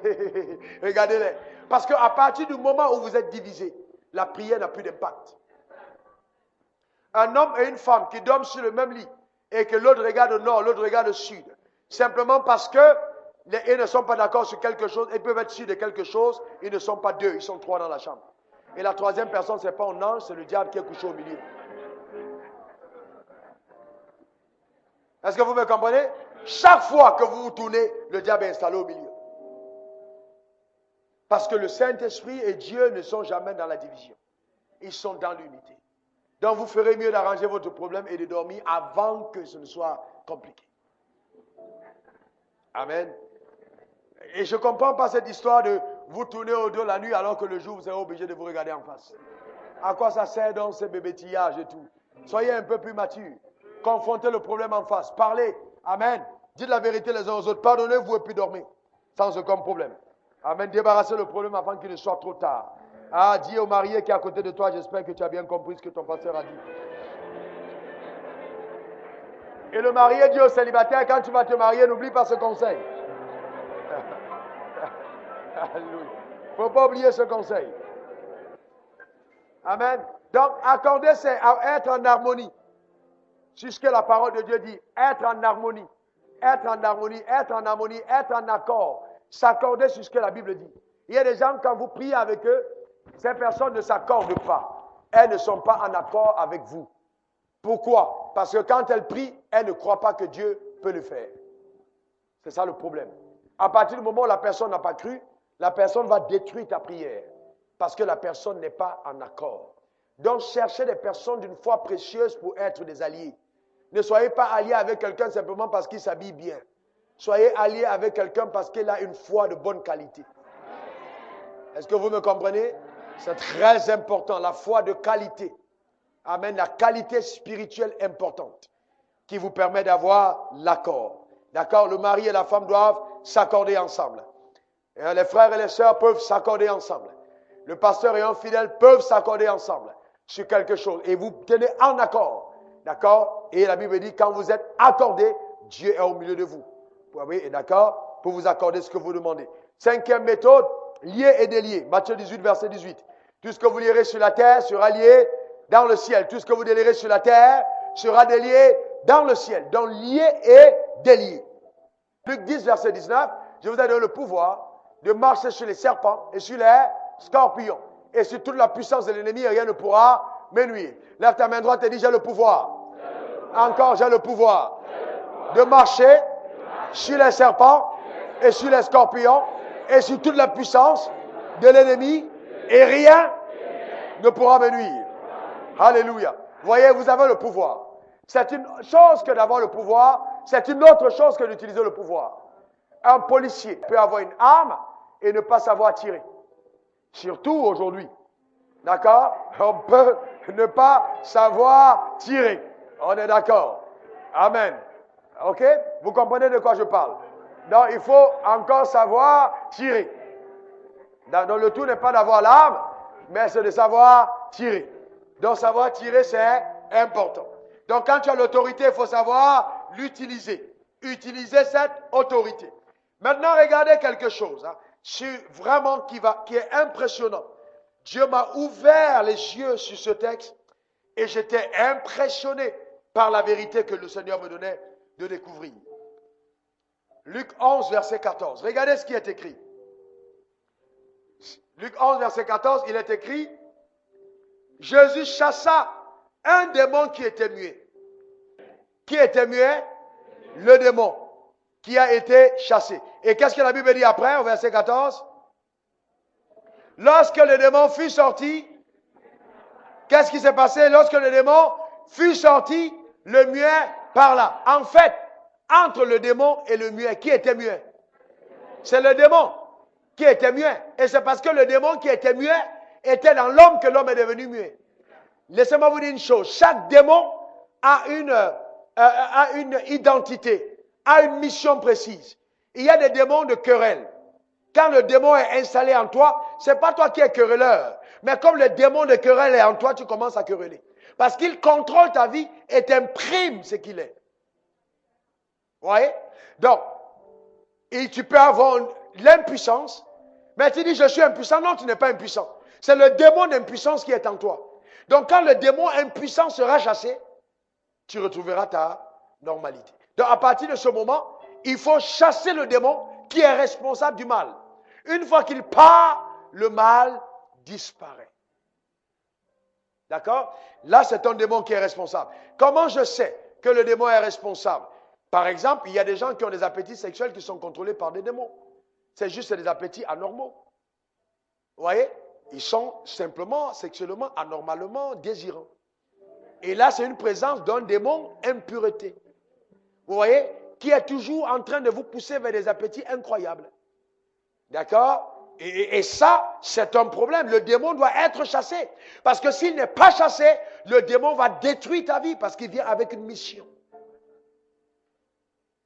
Regardez-les. Parce qu'à partir du moment où vous êtes divisés, la prière n'a plus d'impact. Un homme et une femme qui dorment sur le même lit et que l'autre regarde au nord, l'autre regarde au sud. Simplement parce que ils ne sont pas d'accord sur quelque chose, ils peuvent être sûrs de quelque chose, ils ne sont pas 2, ils sont 3 dans la chambre. Et la 3e personne, ce n'est pas un ange, c'est le diable qui est couché au milieu. Est-ce que vous me comprenez? Chaque fois que vous vous tournez, le diable est installé au milieu. Parce que le Saint-Esprit et Dieu ne sont jamais dans la division. Ils sont dans l'unité. Donc vous ferez mieux d'arranger votre problème et de dormir avant que ce ne soit compliqué. Amen. Et je ne comprends pas cette histoire de vous tourner au dos la nuit alors que le jour vous serez obligé de vous regarder en face. À quoi ça sert donc ces bébétillages et tout? Soyez un peu plus matures. Confrontez le problème en face. Parlez. Amen. Dites la vérité les uns aux autres. Pardonnez-vous et puis dormez. Sans aucun problème. Amen. Débarrassez le problème avant qu'il ne soit trop tard. Ah, dis au marié qui est à côté de toi, j'espère que tu as bien compris ce que ton pasteur a dit. Et le marié dit au célibataire, quand tu vas te marier, n'oublie pas ce conseil. Il ne faut pas oublier ce conseil. Amen. Donc, accorder, c'est être en harmonie. C'est ce que la parole de Dieu dit. Être en harmonie. Être en harmonie, être en harmonie, être en accord. S'accorder sur ce que la Bible dit. Il y a des gens, quand vous priez avec eux, ces personnes ne s'accordent pas. Elles ne sont pas en accord avec vous. Pourquoi? Parce que quand elle prie, elle ne croit pas que Dieu peut le faire. C'est ça le problème. À partir du moment où la personne n'a pas cru, la personne va détruire ta prière. Parce que la personne n'est pas en accord. Donc, cherchez des personnes d'une foi précieuse pour être des alliés. Ne soyez pas alliés avec quelqu'un simplement parce qu'il s'habille bien. Soyez alliés avec quelqu'un parce qu'il a une foi de bonne qualité. Est-ce que vous me comprenez? C'est très important, la foi de qualité. Amen, la qualité spirituelle importante qui vous permet d'avoir l'accord. D'accord? Le mari et la femme doivent s'accorder ensemble. Et les frères et les sœurs peuvent s'accorder ensemble. Le pasteur et un fidèle peuvent s'accorder ensemble sur quelque chose. Et vous tenez en accord. D'accord? Et la Bible dit, quand vous êtes accordés, Dieu est au milieu de vous. Vous voyez, d'accord? Pour vous accorder ce que vous demandez. Cinquième méthode, lier et délier. Matthieu 18, verset 18. Tout ce que vous lierez sur la terre sera lié dans le ciel. Tout ce que vous délierez sur la terre sera délié dans le ciel. Donc, lier et délier. Luc 10, verset 19. Je vous ai donné le pouvoir de marcher sur les serpents et sur les scorpions. Et sur toute la puissance de l'ennemi, rien ne pourra me nuire. Lève ta main droite et dis, j'ai le pouvoir. Encore, j'ai le pouvoir de marcher sur les serpents et sur les scorpions et sur toute la puissance de l'ennemi et rien ne pourra me nuire. Alléluia. Voyez, vous avez le pouvoir. C'est une chose que d'avoir le pouvoir, c'est une autre chose que d'utiliser le pouvoir. Un policier peut avoir une arme et ne pas savoir tirer. Surtout aujourd'hui. D'accord? On peut ne pas savoir tirer. On est d'accord? Amen. OK? Vous comprenez de quoi je parle? Donc, il faut encore savoir tirer. Donc, le tout n'est pas d'avoir l'arme, mais c'est de savoir tirer. Donc, savoir tirer, c'est important. Donc, quand tu as l'autorité, il faut savoir l'utiliser. Utiliser cette autorité. Maintenant, regardez quelque chose. Vraiment qui est impressionnant. Dieu m'a ouvert les yeux sur ce texte et j'étais impressionné par la vérité que le Seigneur me donnait de découvrir. Luc 11, verset 14. Regardez ce qui est écrit. Luc 11, verset 14, il est écrit, Jésus chassa un démon qui était muet. Qui était muet? Le démon qui a été chassé. Et qu'est-ce que la Bible dit après, au verset 14? Lorsque le démon fut sorti, qu'est-ce qui s'est passé? Lorsque le démon fut sorti, le muet parla. En fait, entre le démon et le muet, qui était muet? C'est le démon qui était muet. Et c'est parce que le démon qui était muet était dans l'homme que l'homme est devenu muet. Laissez-moi vous dire une chose. Chaque démon a une identité, a une mission précise. Il y a des démons de querelle. Quand le démon est installé en toi, ce n'est pas toi qui es querelleur. Mais comme le démon de querelle est en toi, tu commences à quereller. Parce qu'il contrôle ta vie et t'imprime ce qu'il est. Vous voyez? Donc, et tu peux avoir l'impuissance, mais tu dis je suis impuissant. Non, tu n'es pas impuissant. C'est le démon d'impuissance qui est en toi. Donc, quand le démon impuissant sera chassé, tu retrouveras ta normalité. Donc, à partir de ce moment, il faut chasser le démon qui est responsable du mal. Une fois qu'il part, le mal disparaît. D'accord? Là, c'est un démon qui est responsable. Comment je sais que le démon est responsable? Par exemple, il y a des gens qui ont des appétits sexuels qui sont contrôlés par des démons. C'est juste des appétits anormaux. Vous voyez? Ils sont simplement, sexuellement, anormalement désirants. Et là, c'est une présence d'un démon impureté. Vous voyez? Qui est toujours en train de vous pousser vers des appétits incroyables. D'accord? Et ça, c'est un problème. Le démon doit être chassé. Parce que s'il n'est pas chassé, le démon va détruire ta vie parce qu'il vient avec une mission.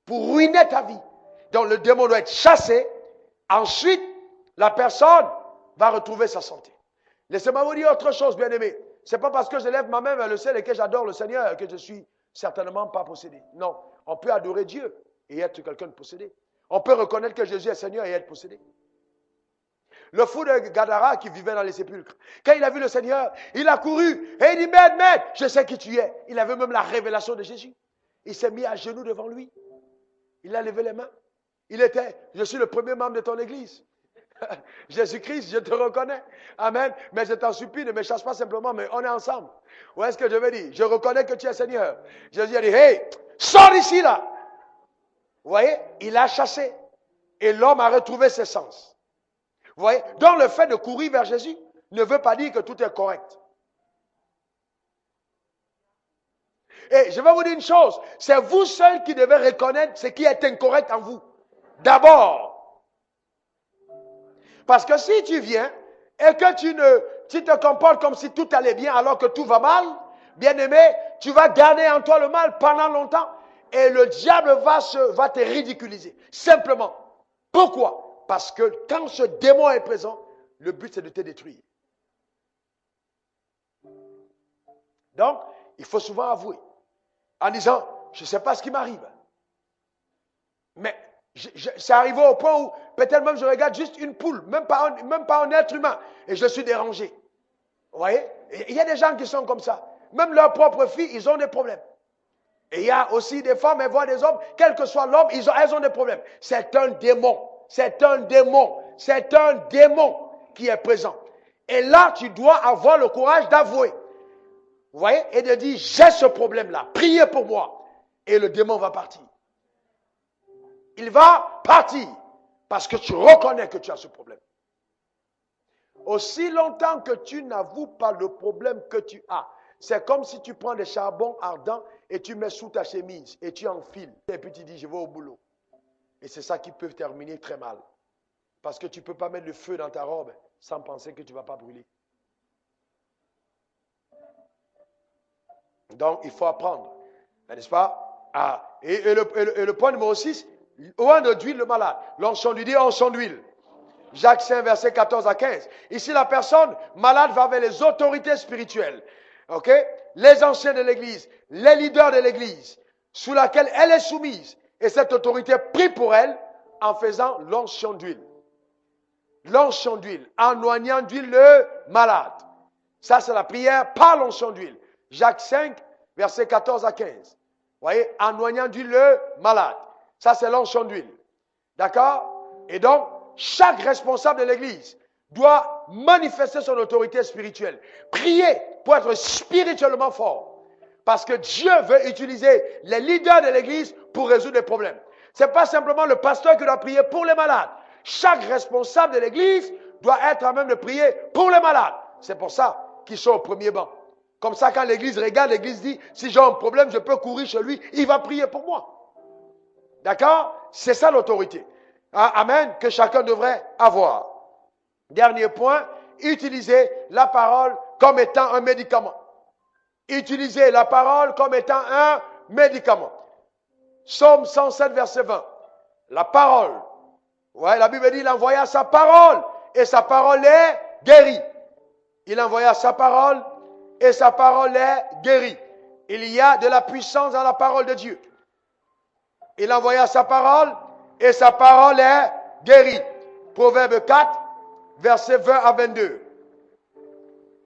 Pour ruiner ta vie. Donc le démon doit être chassé. Ensuite, la personne va retrouver sa santé. Laissez-moi vous dire autre chose, bien-aimé. Ce n'est pas parce que je lève ma main vers le ciel et que j'adore le Seigneur que je suis certainement pas possédé. Non, on peut adorer Dieu et être quelqu'un de possédé. On peut reconnaître que Jésus est Seigneur et être possédé. Le fou de Gadara qui vivait dans les sépulcres, quand il a vu le Seigneur, il a couru et il dit, Maître, je sais qui tu es. Il avait même la révélation de Jésus. Il s'est mis à genoux devant lui. Il a levé les mains. Il était, je suis le premier membre de ton église. Jésus-Christ, je te reconnais. Amen. Mais je t'en supplie, ne me chasse pas simplement, mais on est ensemble. Où est-ce que je veux dire? Je reconnais que tu es Seigneur. Jésus a dit, hey, sors ici là. Vous voyez, il a chassé. Et l'homme a retrouvé ses sens. Vous voyez, donc le fait de courir vers Jésus ne veut pas dire que tout est correct. Et je vais vous dire une chose, c'est vous seul qui devez reconnaître ce qui est incorrect en vous. D'abord. Parce que si tu viens et que tu te comportes comme si tout allait bien alors que tout va mal, bien aimé, tu vas garder en toi le mal pendant longtemps et le diable va te ridiculiser. Simplement. Pourquoi? Parce que quand ce démon est présent, le but c'est de te détruire. Donc, il faut souvent avouer. En disant, je ne sais pas ce qui m'arrive. Mais c'est arrivé au point où peut-être même je regarde juste une poule, même pas un être humain, et je suis dérangé. Vous voyez? Il y a des gens qui sont comme ça. Même leurs propres filles, ils ont des problèmes. Et il y a aussi des femmes, elles voient des hommes, quel que soit l'homme, elles ont des problèmes. C'est un démon. C'est un démon. C'est un démon qui est présent. Et là, tu dois avoir le courage d'avouer. Vous voyez? Et de dire, j'ai ce problème-là. Priez pour moi. Et le démon va partir. Il va partir. Parce que tu reconnais que tu as ce problème. Aussi longtemps que tu n'avoues pas le problème que tu as, c'est comme si tu prends des charbons ardents et tu mets sous ta chemise et tu enfiles. Et puis tu dis, je vais au boulot. Et c'est ça qui peut terminer très mal. Parce que tu ne peux pas mettre le feu dans ta robe sans penser que tu ne vas pas brûler. Donc, il faut apprendre. N'est-ce pas? Et le point numéro 6, oint d'huile le malade. L'onction d'huile, onction d'huile. Jacques 5, verset 14 à 15. Ici, la personne malade va vers les autorités spirituelles. Ok? Les anciens de l'église, les leaders de l'église, sous laquelle elle est soumise. Et cette autorité prie pour elle en faisant l'onction d'huile. L'onction d'huile, en noignant d'huile le malade. Ça, c'est la prière par l'onction d'huile. Jacques 5, verset 14 à 15. Vous voyez, en noignant d'huile le malade. Ça, c'est l'onction d'huile. D'accord? Et donc, chaque responsable de l'église doit manifester son autorité spirituelle. Prier pour être spirituellement fort. Parce que Dieu veut utiliser les leaders de l'église pour résoudre des problèmes. Ce n'est pas simplement le pasteur qui doit prier pour les malades. Chaque responsable de l'église doit être à même de prier pour les malades. C'est pour ça qu'ils sont au premier banc. Comme ça, quand l'église regarde, l'église dit, si j'ai un problème, je peux courir chez lui, il va prier pour moi. D'accord? C'est ça l'autorité. Amen, que chacun devrait avoir. Dernier point, utiliser la parole comme étant un médicament. Utiliser la parole comme étant un médicament. Psaume 107, verset 20. La parole. Ouais, la Bible dit, il envoya sa parole et sa parole est guérie. Il envoya sa parole et sa parole est guérie. Il y a de la puissance dans la parole de Dieu. Il envoya sa parole et sa parole est guérie. Proverbe 4, verset 20 à 22.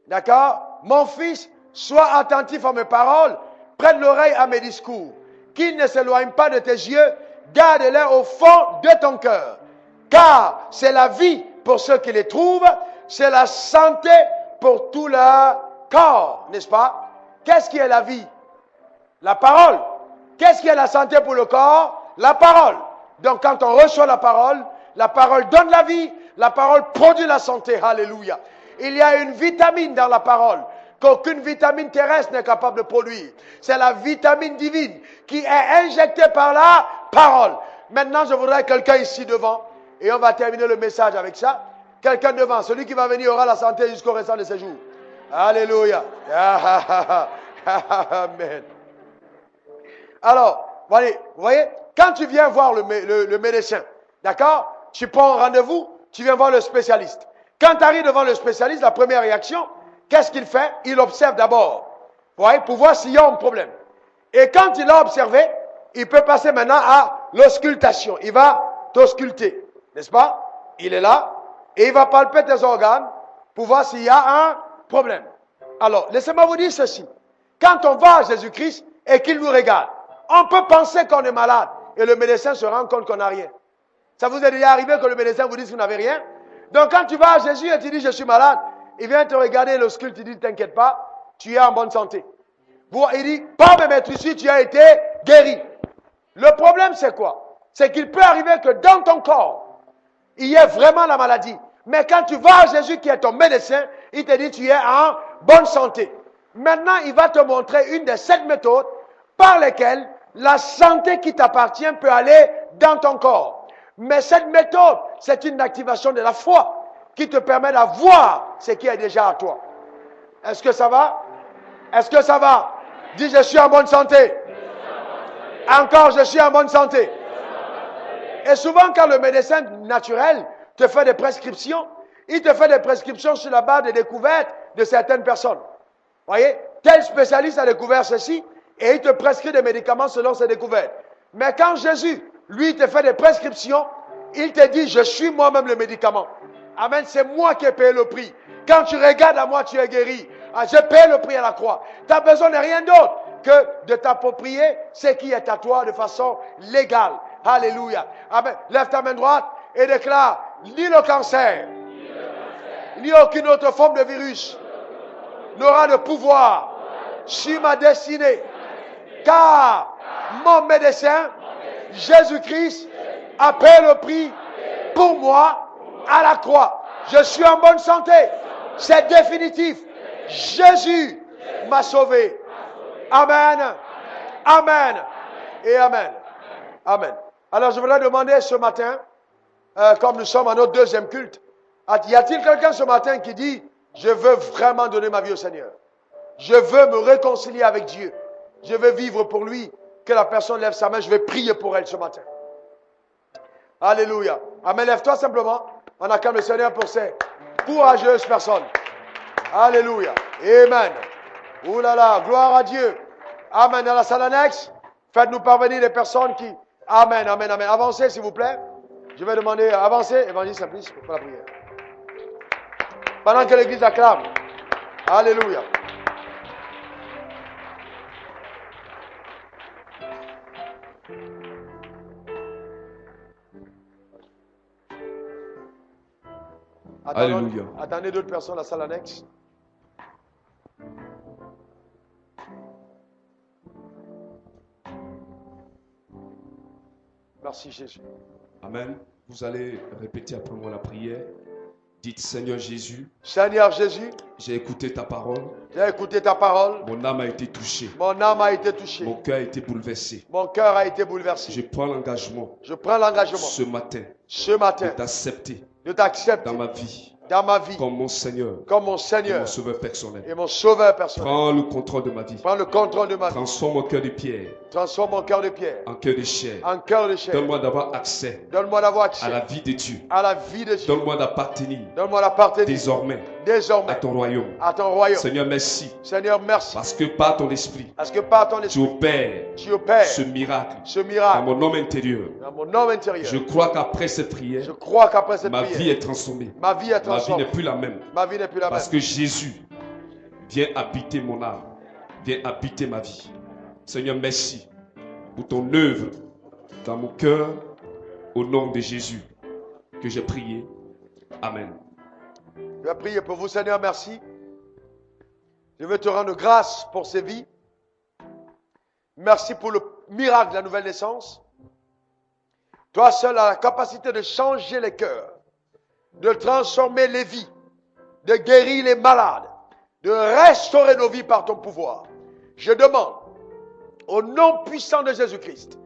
D'accord? Mon fils, sois attentif à mes paroles, prête l'oreille à mes discours. Qu'ils ne s'éloignent pas de tes yeux, garde-les au fond de ton cœur. Car c'est la vie pour ceux qui les trouvent, c'est la santé pour tout leur corps, n'est-ce pas? Qu'est-ce qui est la vie? La parole. Qu'est-ce qui est la santé pour le corps? La parole. Donc quand on reçoit la parole donne la vie, la parole produit la santé. Alléluia. Il y a une vitamine dans la parole qu'aucune vitamine terrestre n'est capable de produire. C'est la vitamine divine qui est injectée par la parole. Maintenant, je voudrais quelqu'un ici devant, et on va terminer le message avec ça. Quelqu'un devant, celui qui va venir aura la santé jusqu'au restant de ses jours. Alléluia. Amen. Alors, vous voyez, quand tu viens voir le médecin, d'accord, tu prends un rendez-vous, tu viens voir le spécialiste. Quand tu arrives devant le spécialiste, la première réaction, qu'est-ce qu'il fait? Il observe d'abord, pour voir s'il y a un problème. Et quand il a observé, il peut passer maintenant à l'auscultation. Il va t'ausculter, n'est-ce pas? Il est là et il va palper tes organes pour voir s'il y a un problème. Alors, laissez-moi vous dire ceci. Quand on va à Jésus-Christ et qu'il nous regarde, on peut penser qu'on est malade et le médecin se rend compte qu'on n'a rien. Ça vous est déjà arrivé que le médecin vous dise que vous n'avez rien? Donc quand tu vas à Jésus et tu dis je suis malade, il vient te regarder le sculpte, il dit t'inquiète pas, tu es en bonne santé. Il dit, pas me mettre ici, tu as été guéri. Le problème c'est quoi? C'est qu'il peut arriver que dans ton corps, il y ait vraiment la maladie. Mais quand tu vas à Jésus qui est ton médecin, il te dit tu es en bonne santé. Maintenant, il va te montrer une des 7 méthodes par lesquelles la santé qui t'appartient peut aller dans ton corps. Mais cette méthode, c'est une activation de la foi qui te permet d'avoir ce qui est déjà à toi. Est-ce que ça va? Est-ce que ça va? Dis, je suis en bonne santé. Encore, je suis en bonne santé. Et souvent, quand le médecin naturel te fait des prescriptions, il te fait des prescriptions sur la base des découvertes de certaines personnes. Voyez, tel spécialiste a découvert ceci et il te prescrit des médicaments selon ses découvertes. Mais quand Jésus, lui, te fait des prescriptions, il te dit, je suis moi-même le médicament. Amen, c'est moi qui ai payé le prix. Quand tu regardes à moi, tu es guéri. J'ai payé le prix à la croix. Tu n'as besoin de rien d'autre que de t'approprier ce qui est à toi de façon légale. Alléluia. Amen. Lève ta main droite et déclare, ni le cancer, ni aucune autre forme de virus n'aura de pouvoir sur ma destinée. Car mon médecin, Jésus-Christ, a payé le prix pour moi à la croix. Je suis en bonne santé. C'est définitif. Jésus m'a sauvé. Amen. Amen. Et amen. Amen. Alors je voudrais demander ce matin, comme nous sommes à notre deuxième culte, y a-t-il quelqu'un ce matin qui dit, je veux vraiment donner ma vie au Seigneur. Je veux me réconcilier avec Dieu. Je veux vivre pour lui. Que la personne lève sa main, je vais prier pour elle ce matin. Alléluia. Amen. Lève-toi simplement. On acclame le Seigneur pour ces courageuses personnes. Alléluia. Amen. Ouh là là, gloire à Dieu. Amen. Dans la salle annexe, faites-nous parvenir les personnes qui... Amen, amen, amen. Avancez, s'il vous plaît. Je vais demander, avancez, évangile Simplice, pour la prière. Pendant que l'église acclame. Alléluia. Alléluia. Attendez d'autres personnes à la salle annexe. Merci Jésus. Amen. Vous allez répéter après moi la prière. Dites, Seigneur Jésus. Seigneur Jésus. J'ai écouté ta parole. J'ai écouté ta parole. Mon âme a été touchée. Mon âme a été touchée. Mon cœur a été bouleversé. Mon cœur a été bouleversé. Je prends l'engagement. Je prends l'engagement. Ce matin. Ce matin. De t'accepter. De t'accepter. Dans ma vie. Dans ma vie. Comme mon Seigneur. Comme mon Seigneur. Et mon sauveur personnel. Et mon sauveur personnel. Prends le contrôle de ma vie. Prends le contrôle de ma vie. Transforme mon cœur de pierre. Transforme mon cœur de pierre. En cœur de chair. En cœur de chair. Donne-moi d'avoir accès. Donne-moi d'avoir accès. À la vie de Dieu. À la vie de Dieu. Donne-moi d'appartenir. Donne-moi d'appartenir. Désormais. Désormais. À ton royaume. À ton royaume. Seigneur, merci. Seigneur, merci. Parce que par ton esprit. Parce que par ton esprit. Tu opères. Ce miracle. Ce miracle. Dans mon homme intérieur. Dans mon homme intérieur. Je crois qu'après cette prière. Je crois qu'après cette prière. Ma vie est transformée. Ma vie est transformée. Ma vie n'est plus la même. Ma vie n'est plus la même. Parce que Jésus vient habiter mon âme. Vient habiter ma vie. Seigneur, merci pour ton œuvre dans mon cœur. Au nom de Jésus que j'ai prié. Amen. Je vais prier pour vous, Seigneur, merci. Je veux te rendre grâce pour ces vies. Merci pour le miracle de la nouvelle naissance. Toi seul as la capacité de changer les cœurs, de transformer les vies, de guérir les malades, de restaurer nos vies par ton pouvoir. Je demande, au nom puissant de Jésus-Christ,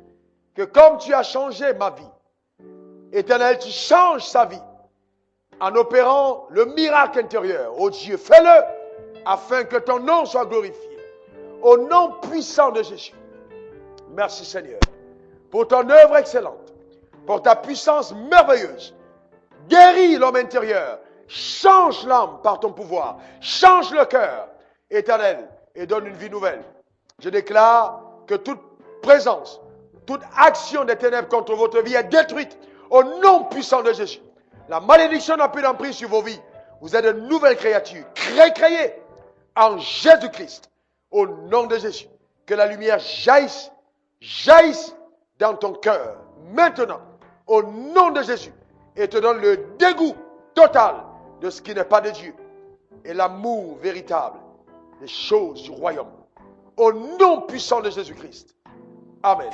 que comme tu as changé ma vie, Éternel, tu changes sa vie en opérant le miracle intérieur. Oh Dieu, fais-le afin que ton nom soit glorifié. Au nom puissant de Jésus. Merci Seigneur pour ton œuvre excellente, pour ta puissance merveilleuse. Guéris l'homme intérieur. Change l'âme par ton pouvoir. Change le cœur, Éternel, et donne une vie nouvelle. Je déclare que toute présence, toute action des ténèbres contre votre vie est détruite au nom puissant de Jésus. La malédiction n'a plus d'emprise sur vos vies. Vous êtes de nouvelles créatures, créées en Jésus-Christ. Au nom de Jésus, que la lumière jaillisse dans ton cœur, maintenant, au nom de Jésus, et te donne le dégoût total de ce qui n'est pas de Dieu et l'amour véritable des choses du royaume. Au nom puissant de Jésus-Christ. Amen.